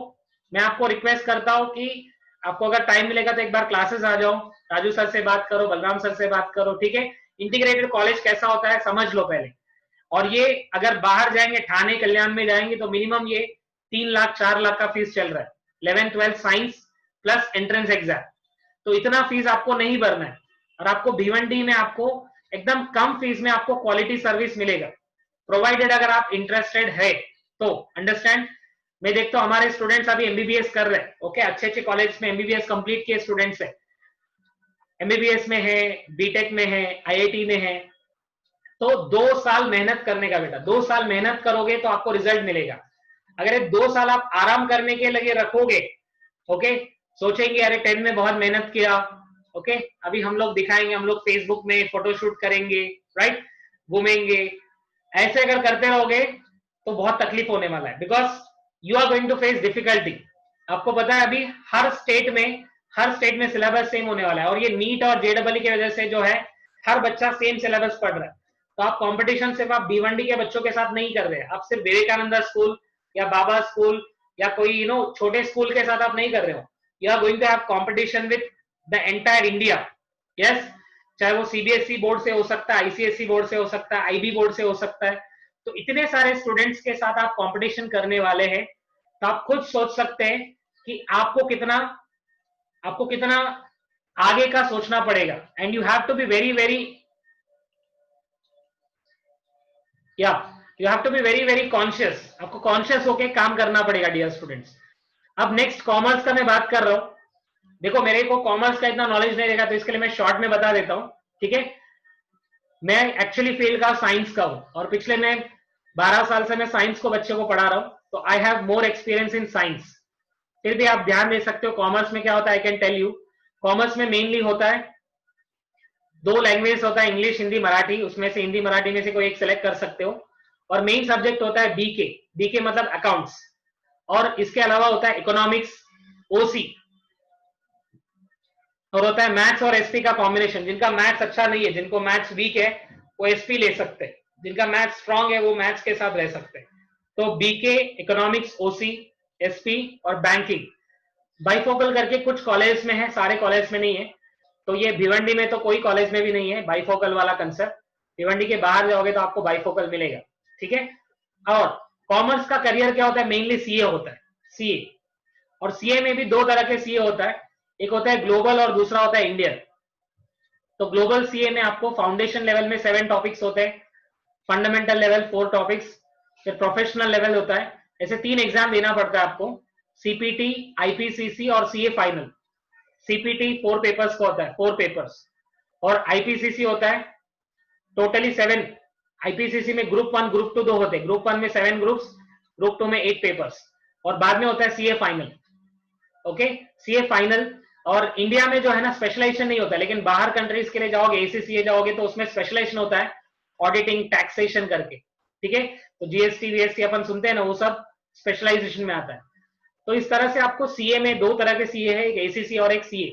मैं आपको रिक्वेस्ट करता हूं कि आपको अगर टाइम मिलेगा तो एक बार क्लासेस आ जाओ, राजू सर से बात करो, बलराम सर से बात करो, ठीक है? इंटीग्रेटेड कॉलेज कैसा होता है समझ लो पहले। और ये अगर बाहर जाएंगे, ठाणे कल्याण में जाएंगे तो मिनिमम ये 3 लाख 4 लाख का फीस चल रहा है, 11th-12th science plus entrance exam. तो इतना फीस आपको नहीं भरना है और आपको भिवंडी में आपको एकदम कम फीस में आपको क्वालिटी सर्विस मिलेगा, प्रोवाइडेड अगर आप इंटरेस्टेड है तो। अंडरस्टैंड? मैं देखता हूं हमारे स्टूडेंट्स अभी एमबीबीएस कर रहे हैं, ओके? अच्छे अच्छे कॉलेज में एमबीबीएस कंप्लीट किए स्टूडेंट्स है, एमबीबीएस में है, बीटेक में है, आईआईटी में है। तो 2 साल मेहनत करने का बेटा, 2 साल मेहनत करोगे तो आपको रिजल्ट मिलेगा। अगर ये 2 साल आप आराम करने के लगे रखोगे, ओके, सोचेंगे अरे 10 में बहुत मेहनत किया, ओके, अभी हम लोग दिखाएंगे, हम लोग फेसबुक में फोटोशूट करेंगे, राइट, घूमेंगे, ऐसे अगर करते रहोगे तो बहुत तकलीफ होने वाला है, because you are going to face difficulty. आपको पता है अभी हर स्टेट में सिलेबस सेम होने वाला है, और ये नीट और जेडबलई की वजह से जो है हर बच्चा सेम सिलेबस पढ़ रहा है। तो आप कंपटीशन सिर्फ आप भिवंडी के बच्चों के साथ नहीं कर रहे, आप सिर्फ विवेकानंद स्कूल या बाबा स्कूल या कोई छोटे स्कूल के साथ आप नहीं कर रहे हो। You are going to have competition with the entire India. Yes, चाहे वो सीबीएसई बोर्ड से हो सकता है, आईसीएसई बोर्ड से हो सकता है, आईबी बोर्ड से हो सकता है। तो इतने सारे स्टूडेंट्स के साथ आप कंपटीशन करने वाले हैं, तो आप खुद सोच सकते हैं कि आपको कितना आगे का सोचना पड़ेगा। And you have to be very very conscious. आपको कॉन्शियस होके काम करना पड़ेगा डियर स्टूडेंट्स। अब नेक्स्ट कॉमर्स का मैं बात कर रहा हूं। देखो मेरे को कॉमर्स का इतना नॉलेज नहीं रहेगा, तो इसके लिए मैं शॉर्ट में बता देता हूं, ठीक है? मैं एक्चुअली फील्ड का साइंस का हूं और पिछले मैं 12 साल से मैं साइंस को बच्चों को पढ़ा रहा हूं, तो I have more experience in science. फिर भी आप ध्यान दे सकते हो कॉमर्स में क्या होता है। I can tell you, commerce में मेनली होता है 2 लैंग्वेज होता है, इंग्लिश, हिंदी, मराठी। उसमें से हिंदी मराठी में से कोई एक सेलेक्ट कर सकते हो। और मेन सब्जेक्ट होता है बीके मतलब अकाउंट्स, और इसके अलावा होता है इकोनॉमिक्स, ओसी, और होता है मैथ्स और एसपी का कॉम्बिनेशन। जिनका मैथ्स अच्छा नहीं है, जिनको मैथ्स वीक है, वो एसपी ले सकते हैं, जिनका मैथ्स स्ट्रांग है वो मैथ्स के साथ रह सकते हैं। तो बीके, इकोनॉमिक्स, ओसी, एसपी और बैंकिंग बाइफोकल करके कुछ कॉलेज में है, सारे कॉलेज में नहीं है। तो ये भिवंडी में तो कोई कॉलेज में भी नहीं है बाइफोकल वाला कंसेप्ट। भिवंडी के बाहर जाओगे तो आपको बाइफोकल मिलेगा, ठीक है? और कॉमर्स का करियर क्या होता है, मेनली सीए होता है, सीए। और सीए में भी 2 तरह के सीए होता है, एक होता है ग्लोबल और दूसरा होता है इंडियन। तो ग्लोबल सीए में आपको फाउंडेशन लेवल में 7 टॉपिक्स होते हैं, फंडामेंटल लेवल 4 टॉपिक्स, फिर प्रोफेशनल लेवल होता है। ऐसे 3 एग्जाम देना पड़ता है आपको, सीपीटी, आईपीसीसी और सीए फाइनल। सीपीटी 4 पेपर्स का होता है, 4 पेपर्स, और आईपीसीसी होता है टोटली 7। आईपीसीसी में ग्रुप 1 ग्रुप 2 2 होते हैं, ग्रुप 1 में 7 ग्रुप्स, ग्रुप 2 में 8 पेपर्स, और बाद में होता है CA final, okay? CA final. और इंडिया में जो है ना स्पेशलाइजेशन नहीं होता, लेकिन बाहर कंट्रीज के लिए जाओगे, एसीसीए जाओगे, तो उसमें स्पेशलाइजेशन होता है, ऑडिटिंग, टैक्सेशन करके, ठीक है? तो जीएसटी वीएसटी अपन सुनते हैं ना, वो सब स्पेशलाइजेशन में आता है। तो इस तरह से आपको सीए में दो तरह के सीए है, एक एसीसी और एक सीए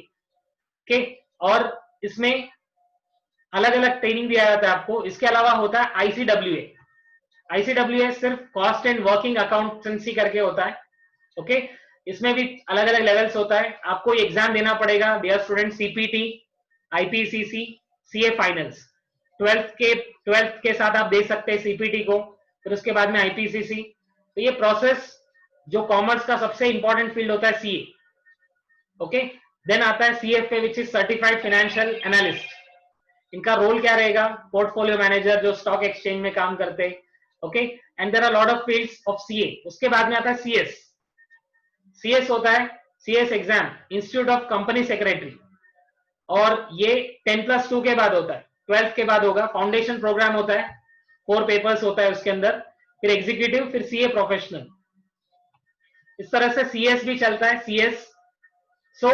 के, और इसमें अलग अलग ट्रेनिंग दिया जाता है आपको। इसके अलावा होता है आईसीडब्ल्यूए। आईसीडब्ल्यूए सिर्फ कॉस्ट एंड वर्किंग अकाउंटेंसी करके होता है। ओके, इसमें भी अलग अलग लेवल्स होता है। आपको एग्जाम देना पड़ेगा dear student, CPT, IPCC, CA finals. 12th के साथ आप दे सकते हैं सीपीटी को, फिर उसके बाद में आईपीसीसी। तो ये प्रोसेस जो कॉमर्स का सबसे इंपॉर्टेंट फील्ड होता है सीए। ओके, देन आता है CFA which is certified financial analyst. इनका रोल क्या रहेगा? पोर्टफोलियो मैनेजर, जो स्टॉक एक्सचेंज में काम करते हैं। Okay, and there are lot of fields of CA. उसके बाद में आता है सीएस। सीएस होता है CS exam, institute of company secretary, और ये 10+2 के बाद होता है, 12th के बाद होगा। फाउंडेशन प्रोग्राम होता है, 4 पेपर्स होता है उसके अंदर, फिर एग्जीक्यूटिव, फिर सीए प्रोफेशनल। इस तरह से सीएस भी चलता है, सीएस। सो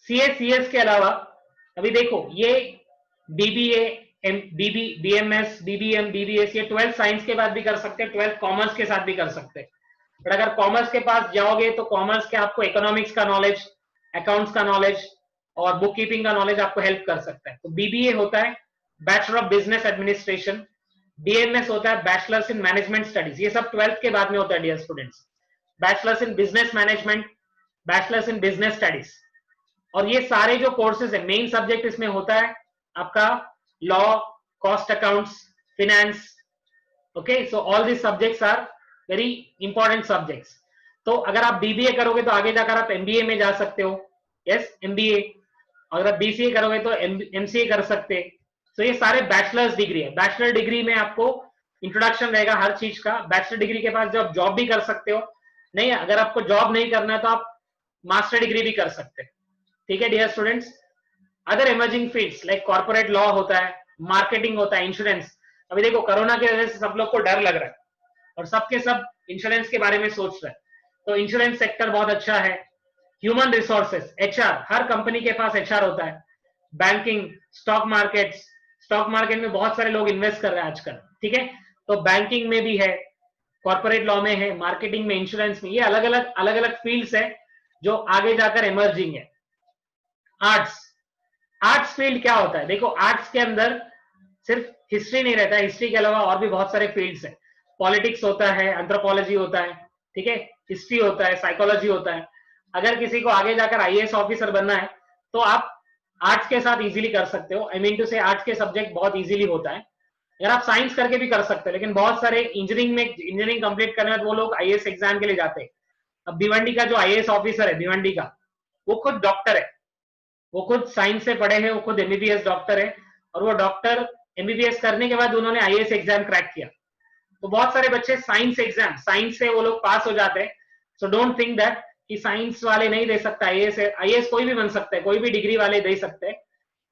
सीएस के अलावा अभी देखो ये बीबीए, बीएमएस, बीबीएम, बीबीएस, ये 12th साइंस के बाद भी कर सकते हैं, 12th कॉमर्स के साथ भी कर सकते हैं। बट अगर कॉमर्स के पास जाओगे तो कॉमर्स के आपको इकोनॉमिक्स का नॉलेज, अकाउंट्स का नॉलेज और बुक कीपिंग का नॉलेज आपको हेल्प कर सकता है। तो बीबीए होता है bachelor of business administration, BMS होता है बैचलर्स इन मैनेजमेंट स्टडीज। ये सब 12th के बाद में होता है dear students. Bachelors in business management, bachelors in business studies. और ये सारे जो कोर्सेज है, मेन सब्जेक्ट इसमें होता है आपका law, cost accounts, finance. Okay, so all this subjects are very important subjects. तो अगर आप बीबीए करोगे तो आगे जाकर आप एमबीए में जा सकते हो। Yes, MBA. अगर आप बीसीए करोगे तो एमसीए कर सकते हैं। तो ये सारे बैचलर्स डिग्री है। बैचलर डिग्री में आपको इंट्रोडक्शन रहेगा हर चीज का। बैचलर डिग्री के पास जब जॉब भी कर सकते हो, नहीं अगर आपको जॉब नहीं करना है तो आप मास्टर डिग्री भी कर सकते हैं। ठीक है dear students. Other emerging fields like corporate law होता है, मार्केटिंग होता है, इंश्योरेंस। अभी देखो कोरोना की वजह से सब लोग को डर लग रहा है और सबके सब इंश्योरेंस के बारे में सोच रहे हैं। तो इंश्योरेंस सेक्टर बहुत अच्छा है। ह्यूमन रिसोर्सेस, एचआर, हर कंपनी के पास एचआर होता है। Banking, stock markets, stock market में बहुत सारे लोग इन्वेस्ट कर रहे हैं आजकल। ठीक है, तो बैंकिंग में भी है, कॉर्पोरेट लॉ में है, मार्केटिंग में, इंश्योरेंस में। ये अलग अलग फील्ड्स है जो आगे जाकर इमर्जिंग है। आर्ट्स फील्ड क्या होता है? देखो आर्ट्स के अंदर सिर्फ हिस्ट्री नहीं रहता है, हिस्ट्री के अलावा और भी बहुत सारे फील्ड्स है। पॉलिटिक्स होता है, एंथ्रोपोलॉजी होता है, ठीक है, हिस्ट्री होता है, साइकोलॉजी होता है। अगर किसी को आगे जाकर आईएएस ऑफिसर बनना है तो आप आर्ट्स के साथ इजीली कर सकते हो। आई मीन टू से आर्ट्स के सब्जेक्ट बहुत इजीली होता है। अगर आप साइंस करके भी कर सकते हो, लेकिन बहुत सारे इंजीनियरिंग कंप्लीट करने में वो लोग आईएएस एग्जाम के लिए जाते हैं। अब भिवंडी का जो आईएएस ऑफिसर है भिवंडी का, वो खुद डॉक्टर है, वो खुद साइंस से पढ़े हैं, वो खुद एमबीबीएस डॉक्टर है, और वो डॉक्टर एमबीबीएस करने के बाद उन्होंने आईएएस एग्जाम क्रैक किया। तो बहुत सारे बच्चे साइंस से वो लोग पास हो जाते हैं। सो डोंट थिंक दैट कि साइंस वाले नहीं दे सकता आईएएस कोई भी बन सकता है, कोई भी डिग्री वाले दे सकते हैं।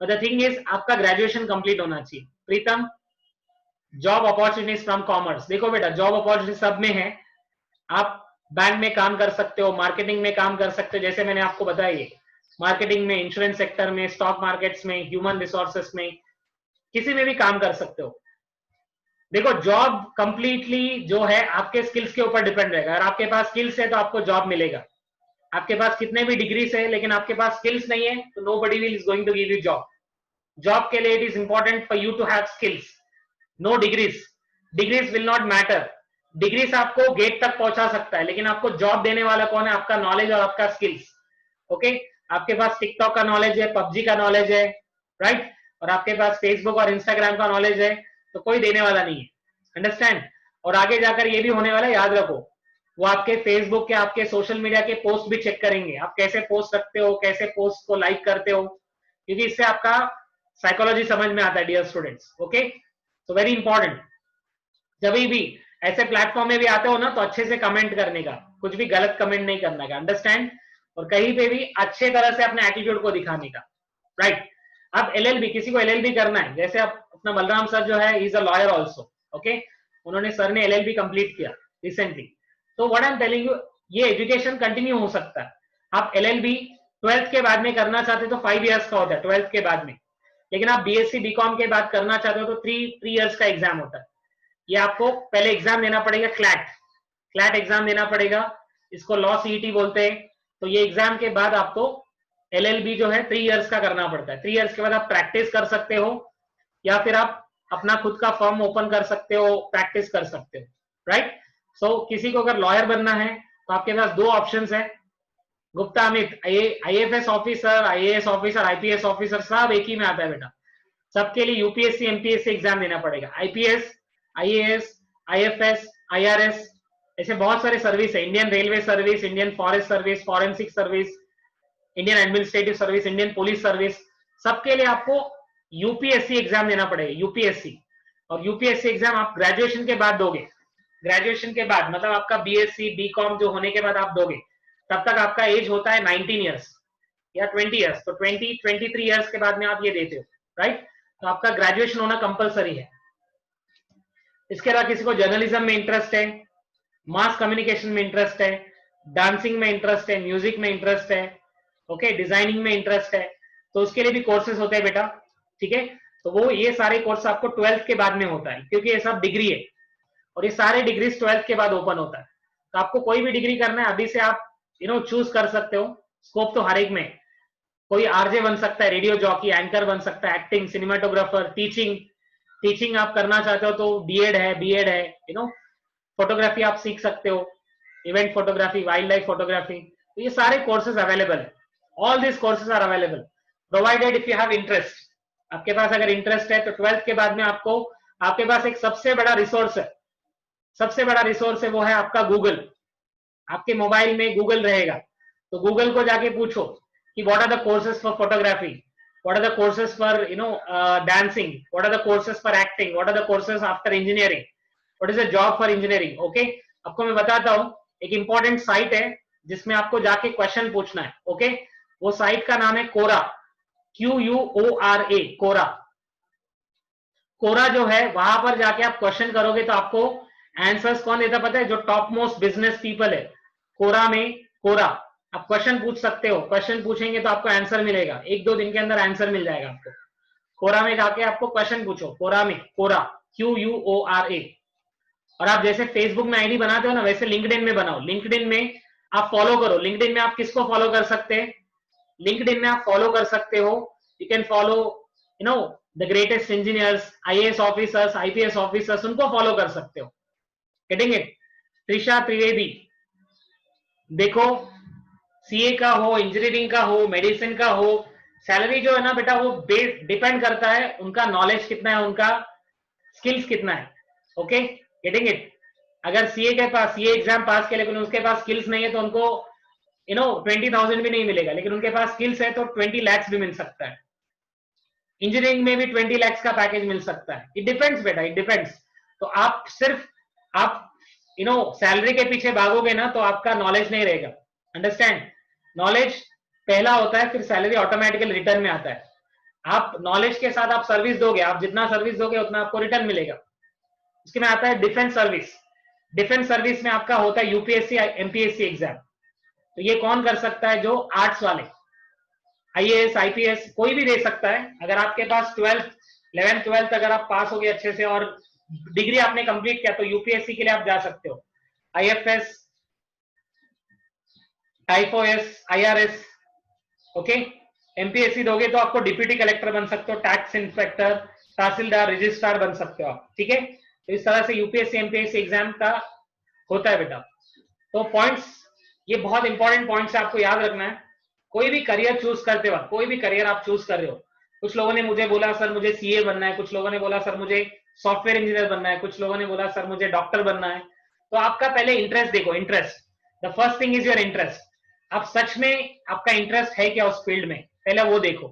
बट द थिंग इज आपका ग्रेजुएशन कंप्लीट होना चाहिए। प्रीतम, जॉब अपॉर्चुनिटीज फ्रॉम कॉमर्स। देखो बेटा, जॉब अपॉर्चुनिटी सब में है। आप बैंक में काम कर सकते हो, मार्केटिंग में काम कर सकते हो, जैसे मैंने आपको बताया, मार्केटिंग में, इंश्योरेंस सेक्टर में, स्टॉक मार्केट्स में, ह्यूमन रिसोर्सेस में, किसी में भी काम कर सकते हो। देखो जॉब कंप्लीटली जो है आपके स्किल्स के ऊपर डिपेंड रहेगा। अगर आपके पास स्किल्स है तो आपको जॉब मिलेगा। आपके पास कितने भी डिग्रीज है लेकिन आपके पास स्किल्स नहीं है तो nobody will is going to give you job. Job के लिए it is important for you to have skills, no degrees. Degrees will not matter. Degrees आपको गेट तक पहुंचा सकता है, लेकिन आपको जॉब देने वाला कौन है? आपका नॉलेज और आपका स्किल्स। ओके, आपके पास टिकटॉक का नॉलेज है, पबजी का नॉलेज है, राइट, और आपके पास फेसबुक और इंस्टाग्राम का नॉलेज है, तो कोई देने वाला नहीं है। अंडरस्टैंड? और आगे जाकर ये भी होने वाला है, याद रखो, वो आपके फेसबुक के, आपके सोशल मीडिया के पोस्ट भी चेक करेंगे। आप कैसे पोस्ट रखते हो, कैसे पोस्ट को लाइक करते हो, क्योंकि इससे आपका साइकोलॉजी समझ में आता है dear students. Okay, so very important. जब भी ऐसे प्लेटफॉर्म में भी आते हो ना तो अच्छे से कमेंट करने का, कुछ भी गलत कमेंट नहीं करने का। अंडरस्टैंड? और कहीं पे भी अच्छे तरह से अपने एटीट्यूड को दिखाने का, राइट। अब एलएलबी, किसी को एलएलबी करना है, जैसे आप अपना बलराम सर जो है, is a lawyer also. Okay, उन्होंने सर ने एलएलबी कंप्लीट किया रिसेंटली। तो what I am telling you, ये एजुकेशन कंटिन्यू हो सकता है। आप एलएलबी 12th के बाद में करना चाहते हो तो 5 इयर्स का होता है 12th के बाद में, लेकिन आप बीएससी बीकॉम के बाद करना चाहते हो तो 3 इयर्स का एग्जाम होता है। ये आपको पहले एग्जाम देना पड़ेगा, क्लैट एग्जाम देना पड़ेगा। इसको लॉ सीईटी बोलते हैं। तो ये एग्जाम के बाद आपको एलएलबी जो है 3 इयर्स का करना पड़ता है। 3 इयर्स के बाद आप प्रैक्टिस कर सकते हो या फिर आप अपना खुद का फर्म ओपन कर सकते हो, प्रैक्टिस कर सकते हो, राइट। सो किसी को अगर लॉयर बनना है तो आपके पास 2 ऑप्शंस है। Gupta Amit, IFS officer, IAS officer, IPS officer सब एक ही में आता है बेटा। सबके लिए यूपीएससी एमपीएससी एग्जाम देना पड़ेगा। आईपीएस, आईएएस, आईएफएस, आईआरएस, ऐसे बहुत सारे सर्विस है। Indian railway service, Indian forest service, forensic service, Indian administrative service, Indian police service, सबके लिए आपको यूपीएससी एग्जाम देना पड़ेगा, यूपीएससी। और यूपीएससी एग्जाम आप ग्रेजुएशन के बाद दोगे। ग्रेजुएशन के बाद मतलब आपका बीएससी बीकॉम जो होने के बाद आप दोगे, तब तक आपका एज होता है 19 इयर्स या 20 इयर्स। तो 23 इयर्स के बाद में आप ये देते हो, राइट। तो आपका ग्रेजुएशन होना कंपलसरी है। इसके अलावा किसी को जर्नलिज्म में इंटरेस्ट है, मास कम्युनिकेशन में इंटरेस्ट है, डांसिंग में इंटरेस्ट है, म्यूजिक में इंटरेस्ट है, ओके, डिजाइनिंग में इंटरेस्ट है, तो उसके लिए भी कोर्सेज होते हैं बेटा, ठीक है। तो वो ये सारे कोर्स आपको 12th के बाद में होता है, क्योंकि ये सब डिग्री है और ये सारे डिग्रीज 12th के बाद ओपन होता है। तो आपको कोई भी डिग्री करना है अभी से आप चूज कर सकते हो। स्कोप तो हर एक में, कोई आरजे बन सकता है, रेडियो जॉकी, एंकर बन सकता है, एक्टिंग, सिनेमाटोग्राफर, टीचिंग आप करना चाहते हो तो बीएड है, फोटोग्राफी आप सीख सकते हो, event photography, wild life photography, तो ये सारे कोर्सेज अवेलेबल है। All this courses are available provided if you have interest. आपके पास अगर इंटरेस्ट है तो 12th के बाद में आपके पास एक सबसे बड़ा रिसोर्स है, वो है आपका गूगल। आपके मोबाइल में गूगल रहेगा, तो गूगल को जाके पूछो कि what are the courses for photography, what are the courses for dancing, what are the courses for acting, what are the courses after engineering, what is a job for engineering. Okay, आपको मैं बताता हूं, एक इंपॉर्टेंट साइट है जिसमें आपको जाके क्वेश्चन पूछना है। ओके, वो साइट का नाम है कोरा, QUORA, कोरा जो है, वहां पर जाके आप क्वेश्चन करोगे तो आपको आंसर्स कौन देता पता है? जो टॉप मोस्ट बिजनेस पीपल है कोरा आप क्वेश्चन पूछ सकते हो। क्वेश्चन पूछेंगे तो आपको आंसर मिलेगा, 1-2 दिन के अंदर आंसर मिल जाएगा आपको। कोरा में जाके आपको क्वेश्चन पूछो, कोरा QUORA। और आप जैसे फेसबुक में आईडी बनाते हो ना, वैसे लिंक्डइन में बनाओ। लिंक्डइन में आप फॉलो करो। लिंक्डइन में आप किसको फॉलो कर सकते हैं? लिंक्डइन में आप फॉलो कर सकते हो, you can follow the greatest engineers, IAS officers, IPS officers, उनको फॉलो कर सकते हो। Getting it? त्रिशा त्रिवेदी, देखो सीए का हो, इंजीनियरिंग का हो, मेडिसिन का हो, सैलरी जो है ना बेटा, वो डिपेंड करता है उनका नॉलेज कितना है, उनका स्किल्स कितना है। Okay, getting it? अगर सीए के पास सीए एग्जाम पास किया लेकिन उसके पास स्किल्स नहीं है तो उनको 20,000 भी नहीं मिलेगा, लेकिन उनके पास स्किल्स है तो 20 lakhs भी मिल सकता है। इंजीनियरिंग में भी 20 lakhs का पैकेज मिल सकता है। इट डिपेंड्स बेटा, इट डिपेंड्स। तो आप सैलरी के पीछे भागोगे ना तो आपका नॉलेज नहीं रहेगा। अंडरस्टैंड? नॉलेज पहला होता है, फिर सैलरी ऑटोमेटिकली रिटर्न में आता है। आप नॉलेज के साथ आप सर्विस दोगे, आप जितना सर्विस दोगे उतना आपको रिटर्न मिलेगा। उसके में आता है डिफेंस सर्विस। डिफेंस सर्विस में आपका होता है यूपीएससी एमपीएससी एग्जाम। तो ये कौन कर सकता है? जो आर्ट्स वाले, आईएएस आईपीएस कोई भी दे सकता है। अगर आपके पास 11th 12th अगर आप पास हो गए अच्छे से और डिग्री आपने कंप्लीट किया तो यूपीएससी के लिए आप जा सकते हो। आईएफएस, टाइफोएस, आईआरएस। ओके, एमपीएससी दोगे तो आपको डिप्यूटी कलेक्टर बन सकते हो, टैक्स इंस्पेक्टर, तहसीलदार, रजिस्ट्रार बन सकते हो आप। ठीक है, तो इस तरह से यूपीएससी एमपीएससी एग्जाम का होता है बेटा। तो पॉइंट्स, ये बहुत इंपॉर्टेंट पॉइंट्स आपको याद रखना है। कोई भी करियर चूज करते वक्त, कोई भी करियर आप चूज कर रहे हो, कुछ लोगों ने मुझे बोला सर मुझे सीए बनना है, कुछ लोगों ने बोला सर मुझे सॉफ्टवेयर इंजीनियर बनना है, कुछ लोगों ने बोला सर मुझे डॉक्टर बनना है। तो आपका पहले इंटरेस्ट देखो, interest, the first thing is your interest. आप सच में आपका इंटरेस्ट है क्या उस फील्ड में, पहले वो देखो।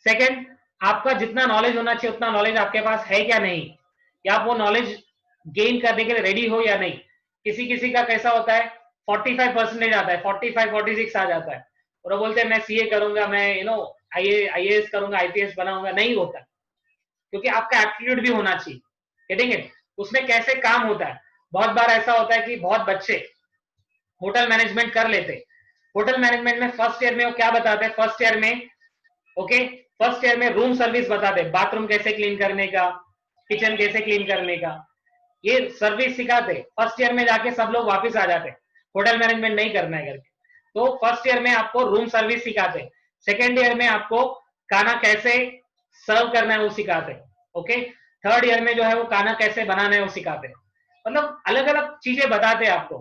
सेकंड, आपका जितना नॉलेज होना चाहिए उतना नॉलेज आपके पास है क्या नहीं, या आप वो नॉलेज गेन करने के लिए रेडी हो या नहीं। किसी किसी का कैसा होता है, 45% आता है, 45-46 आ जाता है और वो बोलते हैं मैं सीए करूंगा, मैं आईएएस करूंगा, आईपीएस बनाऊंगा। नहीं होता, क्योंकि आपका एप्टीट्यूड भी होना चाहिए। Getting it? उसमें कैसे काम होता है, बहुत बार ऐसा होता है कि बहुत बच्चे होटल मैनेजमेंट कर लेते। होटल मैनेजमेंट में फर्स्ट ईयर में वो क्या बताते हैं? फर्स्ट ईयर में रूम सर्विस बताते, बाथरूम कैसे क्लीन करने का, किचन कैसे क्लीन करने का, ये सर्विस सिखाते। फर्स्ट ईयर में जाके सब लोग वापस आ जाते। होटल मैनेजमेंट नहीं करना है करके। तो फर्स्ट ईयर में आपको रूम सर्विस सिखाते हैं, सेकेंड ईयर में आपको खाना कैसे सर्व करना है वो सिखाते हैं, ओके। थर्ड ईयर में जो है वो खाना कैसे बनाना है वो सिखाते हैं, मतलब अलग अलग चीजें बताते हैं आपको।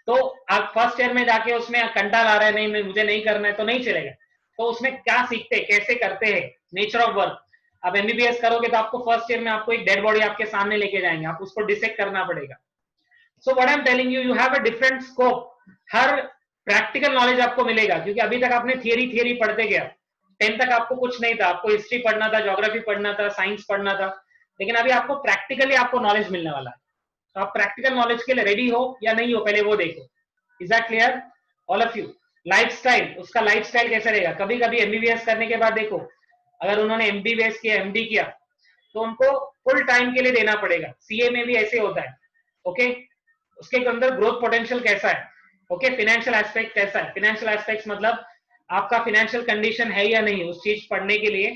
तो आप फर्स्ट ईयर में जाके उसमें कंटाल आ रहा है, नहीं मुझे नहीं करना है, तो नहीं चलेगा। तो उसमें क्या सीखते हैं, कैसे करते हैं, नेचर ऑफ वर्क। आप एमबीबीएस करोगे तो आपको फर्स्ट ईयर में आपको एक डेड बॉडी आपके सामने लेके जाएंगे, आप उसको डिसेक्ट करना पड़ेगा। So what I am telling you, you have a different scope. Her practical knowledge आपको मिलेगा, क्योंकि अभी तक आपने थियरी पढ़ते गया। 10 तक आपको कुछ नहीं था, आपको हिस्ट्री पढ़ना था, ज्योग्राफी पढ़ना था, साइंस पढ़ना था, लेकिन अभी आपको प्रैक्टिकली आपको नॉलेज मिलने वाला है। तो आप प्रैक्टिकल नॉलेज के लिए रेडी हो या नहीं हो, पहले वो देखो। Is that clear all of you? Lifestyle, उसका लाइफस्टाइल कैसे रहेगा? कभी कभी एमबीबीएस करने के बाद देखो, अगर उन्होंने एमबीबीएस किया, एमडी किया, तो उनको फुल टाइम के लिए देना पड़ेगा। सीए में भी ऐसे होता है, ओके। उसके अंदर ग्रोथ पोटेंशियल कैसा है, ओके। फाइनेंशियल एस्पेक्ट कैसा है, फाइनेंशियल एस्पेक्ट मतलब आपका फाइनेंशियल कंडीशन है या नहीं उस चीज पढ़ने के लिए।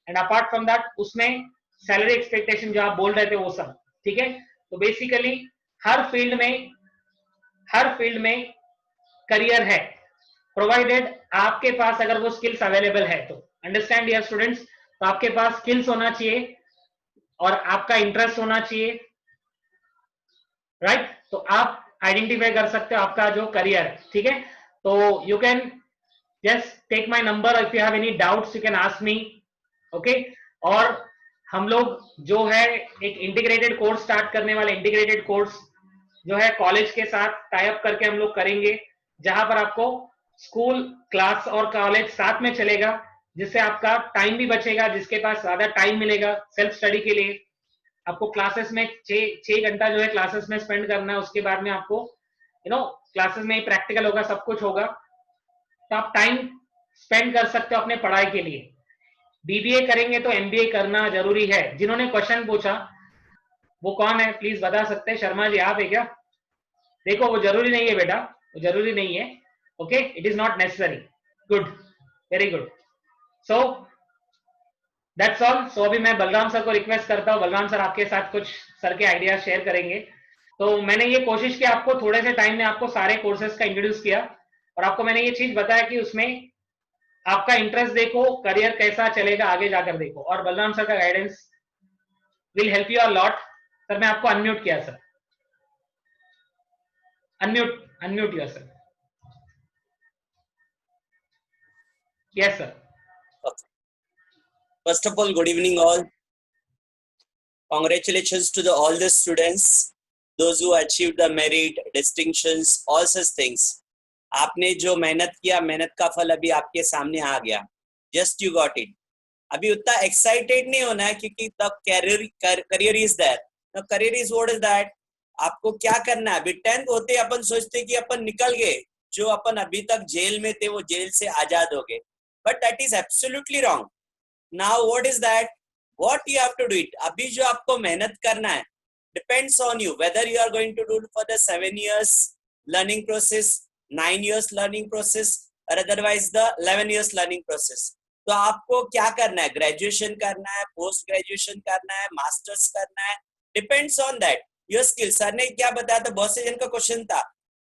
एंड अपार्ट फ्रॉम दैट उसमें सैलरी एक्सपेक्टेशन जो आप बोल रहे थे वो सब, ठीक है। तो बेसिकली हर फील्ड में करियर है, प्रोवाइडेड आपके पास अगर वो स्किल्स अवेलेबल है तो। Understand dear students? तो आपके पास स्किल्स होना चाहिए और आपका इंटरेस्ट होना चाहिए, राइट। तो आप आइडेंटिफाई कर सकते हो आपका जो करियर है, ठीक है। तो you can just take my number, if you have any doubts you can ask me, okay. और हम लोग जो है एक इंटीग्रेटेड कोर्स स्टार्ट करने वाले, इंटीग्रेटेड कोर्स जो है कॉलेज के साथ टाई अप करके हम लोग करेंगे, जहां पर आपको स्कूल, क्लास और कॉलेज साथ में चलेगा, जिससे आपका टाइम भी बचेगा, जिसके पास ज्यादा टाइम मिलेगा सेल्फ स्टडी के लिए। आपको क्लासेस में 6 घंटा जो है क्लासेस में स्पेंड करना है, उसके बाद में आपको क्लासेस में ही प्रैक्टिकल होगा, सब कुछ होगा। तो आप टाइम स्पेंड कर सकते हो अपने पढ़ाई के लिए। बीबीए करेंगे तो एमबीए करना जरूरी है। जिन्होंने क्वेश्चन पूछा वो कौन है, प्लीज बता सकते हैं? शर्मा जी आप है क्या? देखो वो जरूरी नहीं है बेटा, वो जरूरी नहीं है, okay. It is not necessary. Good, very good. So that's all. So अभी मैं बलराम सर को रिक्वेस्ट करता हूँ, बलराम सर आपके साथ कुछ सर के आइडियाज शेयर करेंगे। तो मैंने ये कोशिश की आपको थोड़े से टाइम में आपको सारे कोर्सेज का इंट्रोड्यूस किया, और आपको मैंने ये चीज बताया कि उसमें आपका इंटरेस्ट देखो, करियर कैसा चलेगा आगे जाकर देखो, और बलराम सर का guidance will help you a lot. Sir मैं आपको अनम्यूट किया sir, unmute your sir. Yes sir.
First of all, good evening all. Congratulations to all the students, those who achieved the merit, distinctions, all such things. आपने जो मेहनत किया, मेहनत का फल अभी आपके सामने आ गया. Just you got it. अभी उतना excited नहीं होना है, क्योंकि the career is there. The career is what is that? आपको क्या करना है? अभी 10th होते अपन सोचते कि अपन निकल गए, जो अपन अभी तक जेल में थे वो जेल से आजाद हो गए. But that is absolutely wrong. Now what is that? What you have to do it. अभी जो आपको मेहनत करना है depends on you, whether you are going to do it for the 7 years learning process, 9 years learning process, or otherwise the 11 years learning process. तो आपको क्या करना है? ग्रेजुएशन करना है, पोस्ट ग्रेजुएशन करना है, मास्टर्स करना है, depends on that your skill. Sir ने क्या बताया था? बहुत से जन का क्वेश्चन था,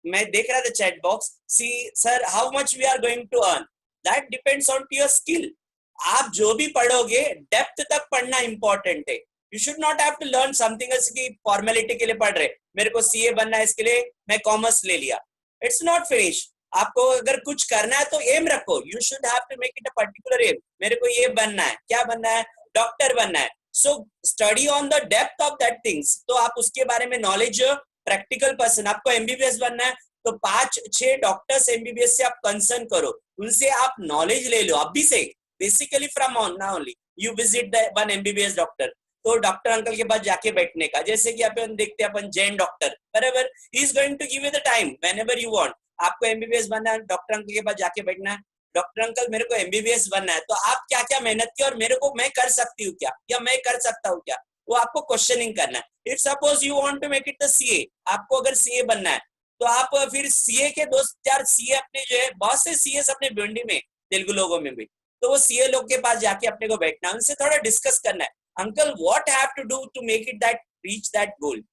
मैं देख रहा था chat box. See sir, how much we are going to earn? That depends on your skill. आप जो भी पढ़ोगे डेप्थ तक पढ़ना इंपॉर्टेंट है. You should not have to learn something else की फॉर्मेलिटी के लिए पढ़ रहे, मेरे को सीए बनना है इसके लिए मैं कॉमर्स ले लिया. It's not finish. आपको अगर कुछ करना है तो एम रखो. You should have to make it a particular aim. मेरे को ये बनना है, क्या बनना है? डॉक्टर बनना है. So study on the depth of that things. तो आप उसके बारे में नॉलेज, प्रैक्टिकल पर्सन. आपको एमबीबीएस बनना है तो 5-6 डॉक्टर्स एमबीबीएस से आप कंसर्न करो, उनसे आप नॉलेज ले लो अभी से. Basically from now only you visit the one MBBS doctor. तो डॉक्टर अंकल के पास जाके बैठने का, जैसे कि अपन देखते हैं अपन जैन डॉक्टर, बराबर. He is going to give you the time whenever you want. आपको एमबीबीएस बनना है, डॉक्टर अंकल के पास जाके बैठना है. डॉक्टर अंकल मेरे को एमबीबीएस बनना है, तो आप क्या क्या मेहनत की और मेरे को मैं कर सकती हूँ क्या, या मैं कर सकता हूँ क्या, वो आपको क्वेश्चनिंग करना है. If suppose you want to make it the CA, आपको अगर सीए बनना है तो आप फिर सीए के 2-4 सीए अपने जो है, बहुत से सीएस अपने भिंडी में, तेलुगु लोगों में भी, तो वो सीए लोग के पास जाके अपने को बैठना, उनसे थोड़ा डिस्कस करना है. Uncle what have to do to make it that reach that goal.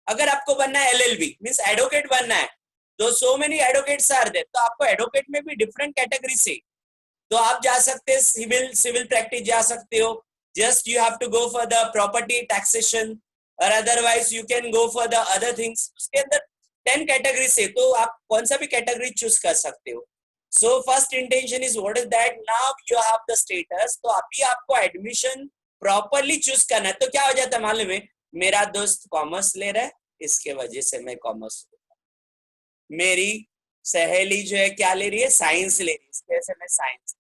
अगर आपको बनना है एलएलबी मींस एडवोकेट बनना है, तो so many advocates are there. तो आपको एडवोकेट में भी डिफरेंट कैटेगरी से, तो आप जा सकते हैं सिविल प्रैक्टिस जा सकते हो, just you have to go for the property taxation, और otherwise you can go for the other things. उसके अंदर 10 कैटेगरी से, तो आप कौन सा भी कैटेगरी चूज कर सकते हो. So first intention is what is that, now you have the status. तो अभी आपको एडमिशन प्रॉपरली चूज करना है. तो क्या हो जाता है मालूम है, मेरा दोस्त कॉमर्स ले रहा है, इसके वजह से मैं कॉमर्स, मेरी सहेली जो है क्या ले रही है, साइंस ले रही है, इसकी वजह से मैं साइंस.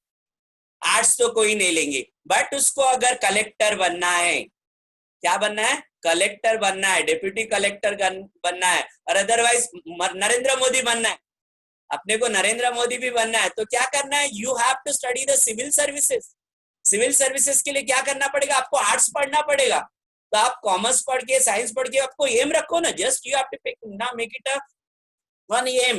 आर्ट्स तो कोई नहीं लेंगे, बट उसको अगर कलेक्टर बनना है, क्या बनना है, कलेक्टर बनना है, डिप्यूटी कलेक्टर बनना है, और अदरवाइज नरेंद्र मोदी बनना है, अपने को नरेंद्र मोदी भी बनना है, तो क्या करना है, you have to study the civil services. Civil services के लिए क्या करना पड़ेगा, आपको आर्ट्स पढ़ना पड़ेगा. तो आप कॉमर्स पढ़ के, साइंस पढ़ के आपको एम रखो ना, just you have to pick, ना make it a one aim,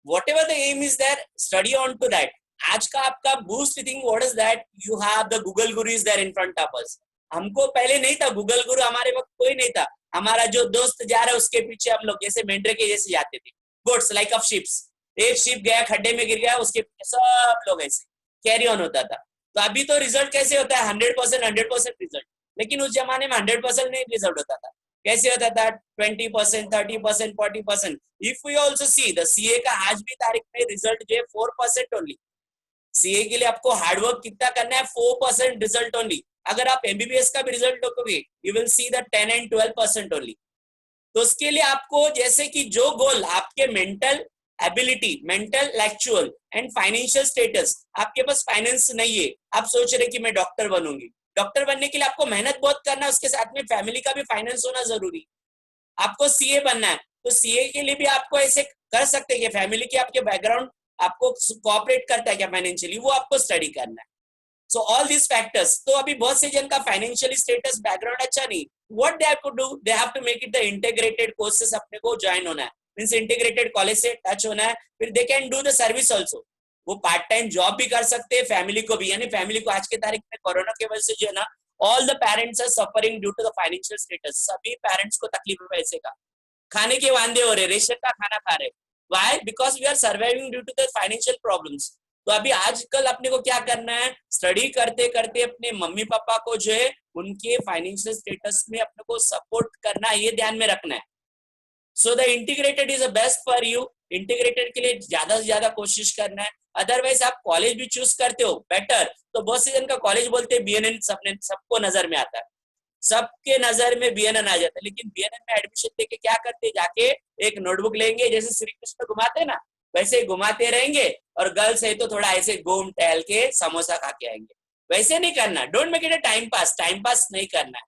whatever the aim is there, study on to that. आज का आपका boost thing what is that, you have the Google guru is there in front of us. हमको पहले नहीं था गूगल गुरु, हमारे वक्त कोई नहीं था. हमारा जो दोस्त जा रहा है उसके पीछे हम लोग जैसे मेंढरे के जैसे जाते थे, गोट्स लाइक ऑफ शिप्स. एक शिप गया खड्डे में गिर गया, उसके पीछे सब लोग ऐसे कैरी ऑन होता था. तो अभी तो रिजल्ट कैसे होता है, 100% रिजल्ट. लेकिन उस जमाने में 100% नहीं रिजल्ट होता था. कैसे होता था, 20%, 30%, 40%. If we also see the CA का आज भी तारीख में रिजल्ट जो है 4% ओनली. सीए के लिए आपको हार्डवर्क कितना करना है, 4% रिजल्ट ओनली. अगर आप एमबीबीएस का भी रिजल्ट देखोगे, you will see the 10 and 12% only. तो उसके लिए आपको जैसे कि जो गोल आपके mental ability, mental actual and financial status, आपके पास फाइनेंस नहीं है, आप सोच रहे कि मैं डॉक्टर बनूंगी, डॉक्टर बनने के लिए आपको मेहनत बहुत करना है, उसके साथ में फैमिली का भी फाइनेंस होना जरूरी. आपको सीए बनना है, तो सीए के लिए भी आपको ऐसे कर सकते हैं कि फैमिली की आपके बैकग्राउंड आपको कोऑपरेट करता है क्या फाइनेंशियली, वो आपको स्टडी करना है. सो ऑल दिस फैक्टर्स. तो अभी बहुत से जन का फाइनेंशियली स्टेटस बैकग्राउंड अच्छा नहीं, what they have to do, they have to make it the integrated courses. अपने को ज्वाइन होना है, मींस इंटीग्रेटेड कॉलेज से टच होना है. फिर they can do the service also, वो पार्ट टाइम जॉब भी कर सकते हैं, फैमिली को भी. यानी फैमिली को आज के तारीख में कोरोना के वजह से जो है ना, all the parents are suffering due to the financial status. सभी पेरेंट्स को तकलीफ है पैसे का, खाने के वांदे हो रहे, रेशन का खाना खा रहे. Why, because we are surviving due to the financial problems. तो अभी आजकल अपने को क्या करना है, स्टडी करते करते अपने मम्मी पापा को जो है उनके फाइनेंशियल स्टेटस में अपने को सपोर्ट करना है, ये ध्यान में रखना है. So the integrated is the best for you. Integrated के लिए ज्यादा से ज्यादा कोशिश करना है. अदरवाइज आप कॉलेज भी चूज करते हो बेटर, तो बहुत से जन का कॉलेज बोलते हैं बीएनएन, सबको नजर में आता है, सबके नजर में बीएनएन आ जाता है. लेकिन बीएनएन में एडमिशन लेके क्या करते हैं, जाके एक नोटबुक लेंगे, जैसे श्री कृष्ण घुमाते ना वैसे घुमाते रहेंगे, और गर्ल्स है तो थोड़ा ऐसे घूम टहल के समोसा खा के आएंगे. वैसे नहीं करना, don't make it a time pass नहीं करना है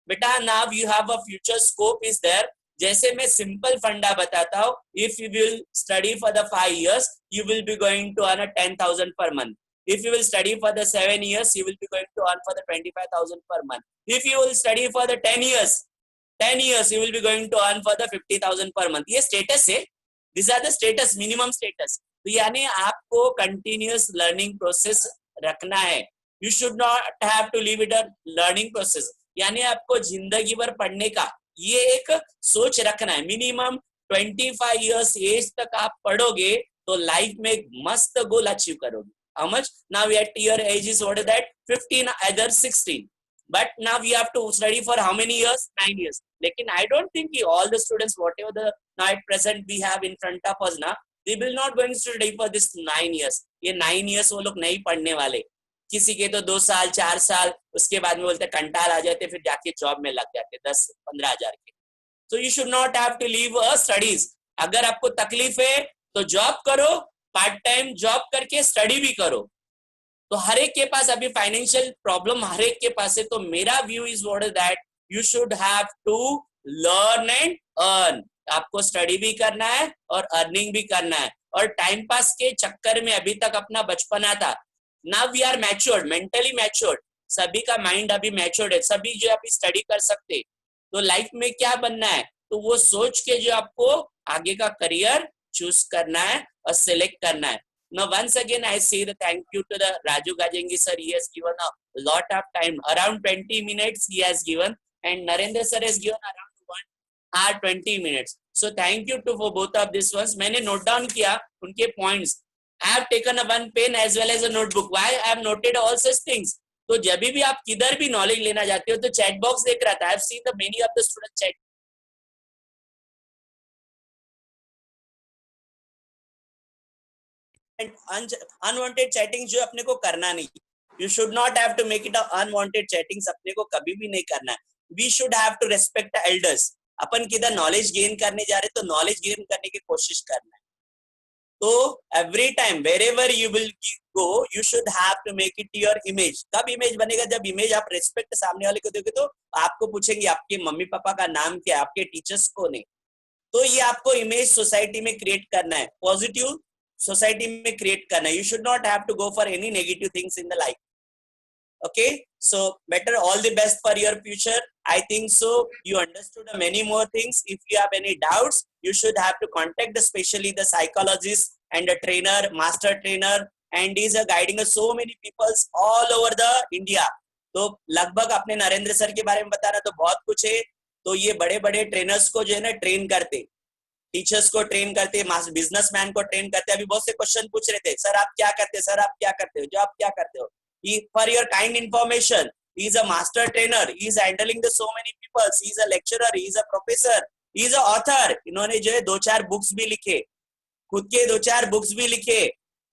बेटा. Now you have a future scope is there. जैसे मैं सिंपल फंडा बताता हूँ, if you will study for the 5 years you will be going to earn a 10,000 per month. If you will study for the 7 years you will be going to earn for the 25,000 per month. If you will study for the 10 years you will be going to earn for the 50,000 per month. ये स्टेटस है, these are the status, minimum status. तो यानी आपको कंटिन्यूअस लर्निंग प्रोसेस रखना है. You should not have to leave it a learning process. यानी आपको जिंदगी भर पढ़ने का ये एक सोच रखना है. मिनिमम 25 years एज तक आप पढ़ोगे तो लाइफ में एक मस्त गोल अचीव करोगे. How much? Now at your age is what is that? 15, either 16. But now we have to study for how many years? 9 years. लेकिन I don't think all the students, whatever the now at present we have in front of us now, they will not going to study for this 9 years. ये 9 years वो लोग नहीं पढ़ने वाले. किसी के तो 2 साल 4 साल, उसके बाद में बोलते कंटाल आ जाते, फिर जाके जॉब में लग जाते 10-15 हजार के. So you should not have to leave studies. अगर आपको तकलीफ है तो जॉब करो, पार्ट टाइम जॉब करके स्टडी भी करो. तो हर एक के पास अभी फाइनेंशियल प्रॉब्लम हर एक के पास है. तो मेरा view is what is that, you should have to learn and earn. आपको स्टडी भी करना है और अर्निंग भी करना है. और टाइम पास के चक्कर में अभी तक अपना बचपना था. Now we are matured, mentally matured. सभी का माइंड अभी मैच्योर्ड है, सभी जो अभी स्टडी कर सकते. तो लाइफ में क्या बनना है, तो वो सोच के जो आपको आगे का करियर चूज करना है और सिलेक्ट करना है. Now once again I say the thank you to the Raju Gajengi sir. He has given a lot of time, around 20 minutes he has given, and Narendra sir has given around 1 hour 20 minutes. So thank you to for both of these ones. मैंने note down किया उनके points. I have taken a one pen as well as a notebook. Why I have noted all such things. तो जब भी आप किधर भी knowledge लेना जाते हो तो chat box देख रहा था. I have seen the many of the student chat. And unwanted chatting जो अपने को करना नहीं. You should not have to make it a unwanted chattings. अपने को कभी भी नहीं करना है. We should have to respect the elders. अपन किधर knowledge gain करने जा रहे तो knowledge gain करने की कोशिश करना है. तो every time wherever you will go, you should have to make it your image. कब image बनेगा? जब image आप respect सामने वाले को दोगे तो आपको पूछेंगे आपके मम्मी पापा का नाम क्या है, आपके टीचर्स कौन है. तो ये आपको image society में create करना है, positive society में create करना है. You should not have to go for any negative things in the life. Okay, so better all the best for your future. I think so you understood many more things. If you have any doubts, you should have to contact especially the psychologist and the trainer, master trainer, and he's guiding so many people all over the India. तो लगभग अपने नरेंद्र सर के बारे में बताना तो बहुत कुछ है. तो ये बड़े बड़े ट्रेनर्स को जो है ना ट्रेन करते, टीचर्स को ट्रेन करते, बिजनेसमैन को ट्रेन करते. अभी बहुत से क्वेश्चन पूछ रहे थे, सर आप क्या करते, सर आप क्या करते हो, जो आप क्या करते हो. For your kind information, he is a master trainer. He is handling the so many people. He is a lecturer. He is a professor. He is a author. इन्होंने जो है 2-4 बुक्स भी लिखे, खुद के 2-4 बुक्स भी लिखे.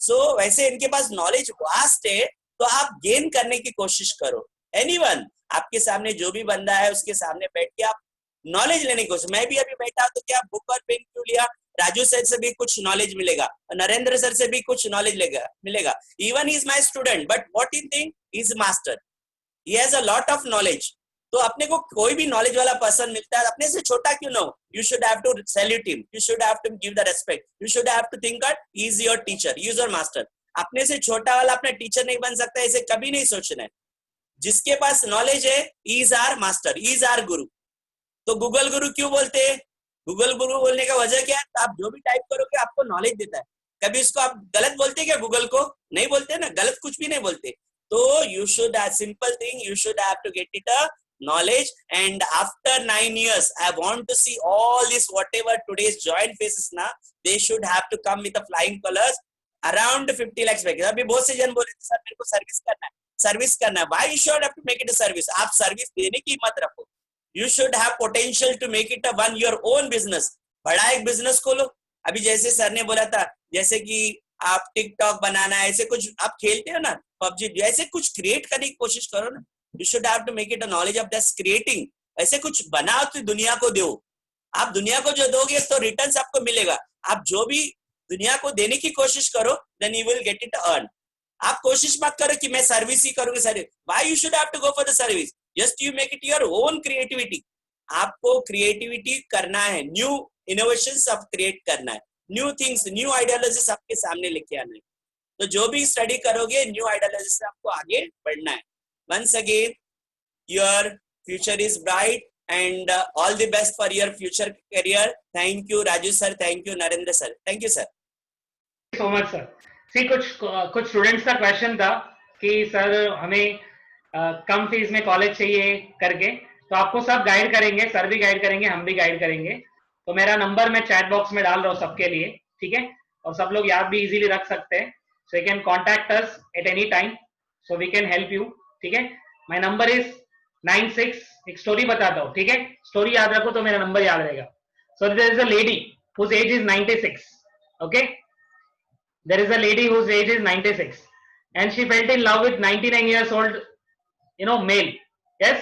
So वैसे इनके पास नॉलेज वास्ट है. तो आप गेन करने की कोशिश करो. Anyone, आपके सामने जो भी बंदा है उसके सामने बैठ के आप नॉलेज लेने की कोशिश. मैं भी अभी बैठा तो क्या बुक और पेन क्यों लिया? राजू सर से भी कुछ नॉलेज मिलेगा, नरेंद्र सर से भी कुछ नॉलेज मिलेगा. Even he is my student, but what he think is master. He has a lot of knowledge. तो अपने को कोई भी नॉलेज वाला पर्सन मिलता है, अपने से छोटा क्यों ना हो, you should have to salute him. You should have to give the respect. You should have to think that he is your teacher, he is your master. अपने से छोटा वाला अपना टीचर नहीं बन सकता, इसे कभी नहीं सोचना है. जिसके पास नॉलेज है, he is our master, he is our guru. तो गूगल गुरु क्यों बोलते हैं? गूगल गुरु बोलने का वजह क्या है? आप जो भी टाइप करोगे आपको नॉलेज देता है. कभी उसको आप गलत बोलते हैं क्या? गूगल को नहीं बोलते ना, गलत कुछ भी नहीं बोलते. तो you should simple thing, you should have to get it a knowledge. And after 9 years I want to see all this whatever today's joint faces now, they should have to come with the flying colors around 50 lakhs package. अभी बहुत से जन बोले सर मेरे को सर्विस करना है, सर्विस करना है. Why you should have to make it a service? आप सर्विस देने की हिम्मत रखो. You should have potential to make it a one your own business. बड़ा एक बिजनेस खोलो. अभी जैसे सर ने बोला था, जैसे कि आप टिकटॉक बनाना है, ऐसे कुछ आप खेलते हो ना पबजी, ऐसे कुछ क्रिएट करने की कोशिश करो ना. You should have to make it a knowledge of this creating. ऐसे कुछ बनाओ तो दुनिया को दो. आप दुनिया को जो दोगे तो रिटर्न्स आपको मिलेगा. आप जो भी दुनिया को देने की कोशिश करो, then you will get it earned. आप कोशिश मत करो कि मैं सर्विस ही करूंगा. Service, why you should have to go for the service? Just you make it your own creativity. आपको क्रिएटिविटी करना है, न्यू इनोवेशंस आप क्रिएट करना है, न्यू थिंग्स, न्यू आइडियोलॉजीज आपके सामने लेके आना है. तो जो भी स्टडी करोगे न्यू आइडियोलॉजी से आपको आगे बढ़ना है. Once again, your future is bright and all the best for your future career. Thank you Raju sir, thank you Narendra sir, thank you sir.
Thank you so much sir. See कुछ स्टूडेंट्स का क्वेश्चन था कि सर हमें कम फीस में कॉलेज चाहिए करके. तो आपको सब गाइड करेंगे, सर भी गाइड करेंगे, हम भी गाइड करेंगे. तो मेरा नंबर मैं चैट बॉक्स में डाल रहा हूँ सबके लिए, ठीक है? और सब लोग याद भी इजीली रख सकते हैं. So you can contact us at any time, so we can help you. ठीक है? My number is 96. एक स्टोरी बताता हूँ, ठीक है? स्टोरी याद रखो तो मेरा नंबर याद रहेगा. So there is a lady whose age is 96. Okay, there is a lady whose age is 96 and she fell in love with 99 years old, male. Yes,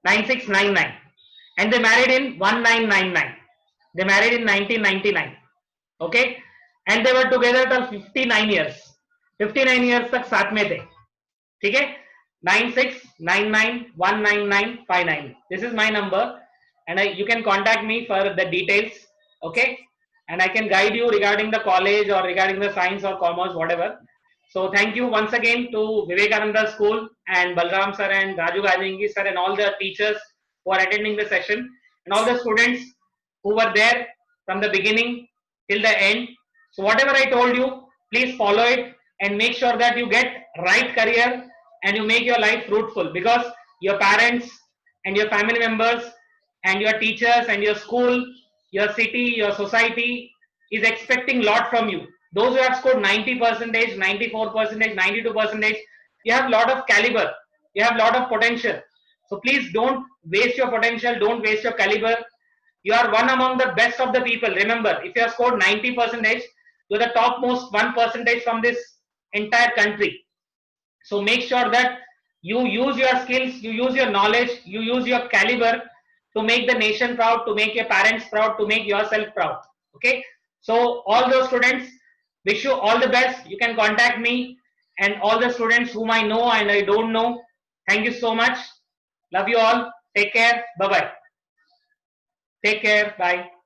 9699, and they married in 1999. They married in 1999. Okay, and they were together till 59 years. 59 years तक साथ में थे. ठीक है? 9699199959. This is my number, and you can contact me for the details. Okay, and I can guide you regarding the college or regarding the science or commerce, whatever. So thank you once again to Vivekananda School and Balram sir and Raju Gajingi sir and all the teachers who are attending the session, and all the students who were there from the beginning till the end. So whatever I told you, please follow it and make sure that you get right career and you make your life fruitful, because your parents and your family members and your teachers and your school your city, your society is expecting lot from you. Those who have scored 90%, 94%, 92%, you have lot of caliber, you have lot of potential. So please don't waste your potential, don't waste your caliber. You are one among the best of the people. Remember, if you have scored 90%, you're the topmost 1% from this entire country. So make sure that you use your skills, you use your knowledge, you use your caliber to make the nation proud, to make your parents proud, to make yourself proud. Okay. So all those students, wish you all the best. You can contact me, and all the students whom I know and I don't know. Thank you so much. Love you all. Take care. Bye bye. Take care. Bye.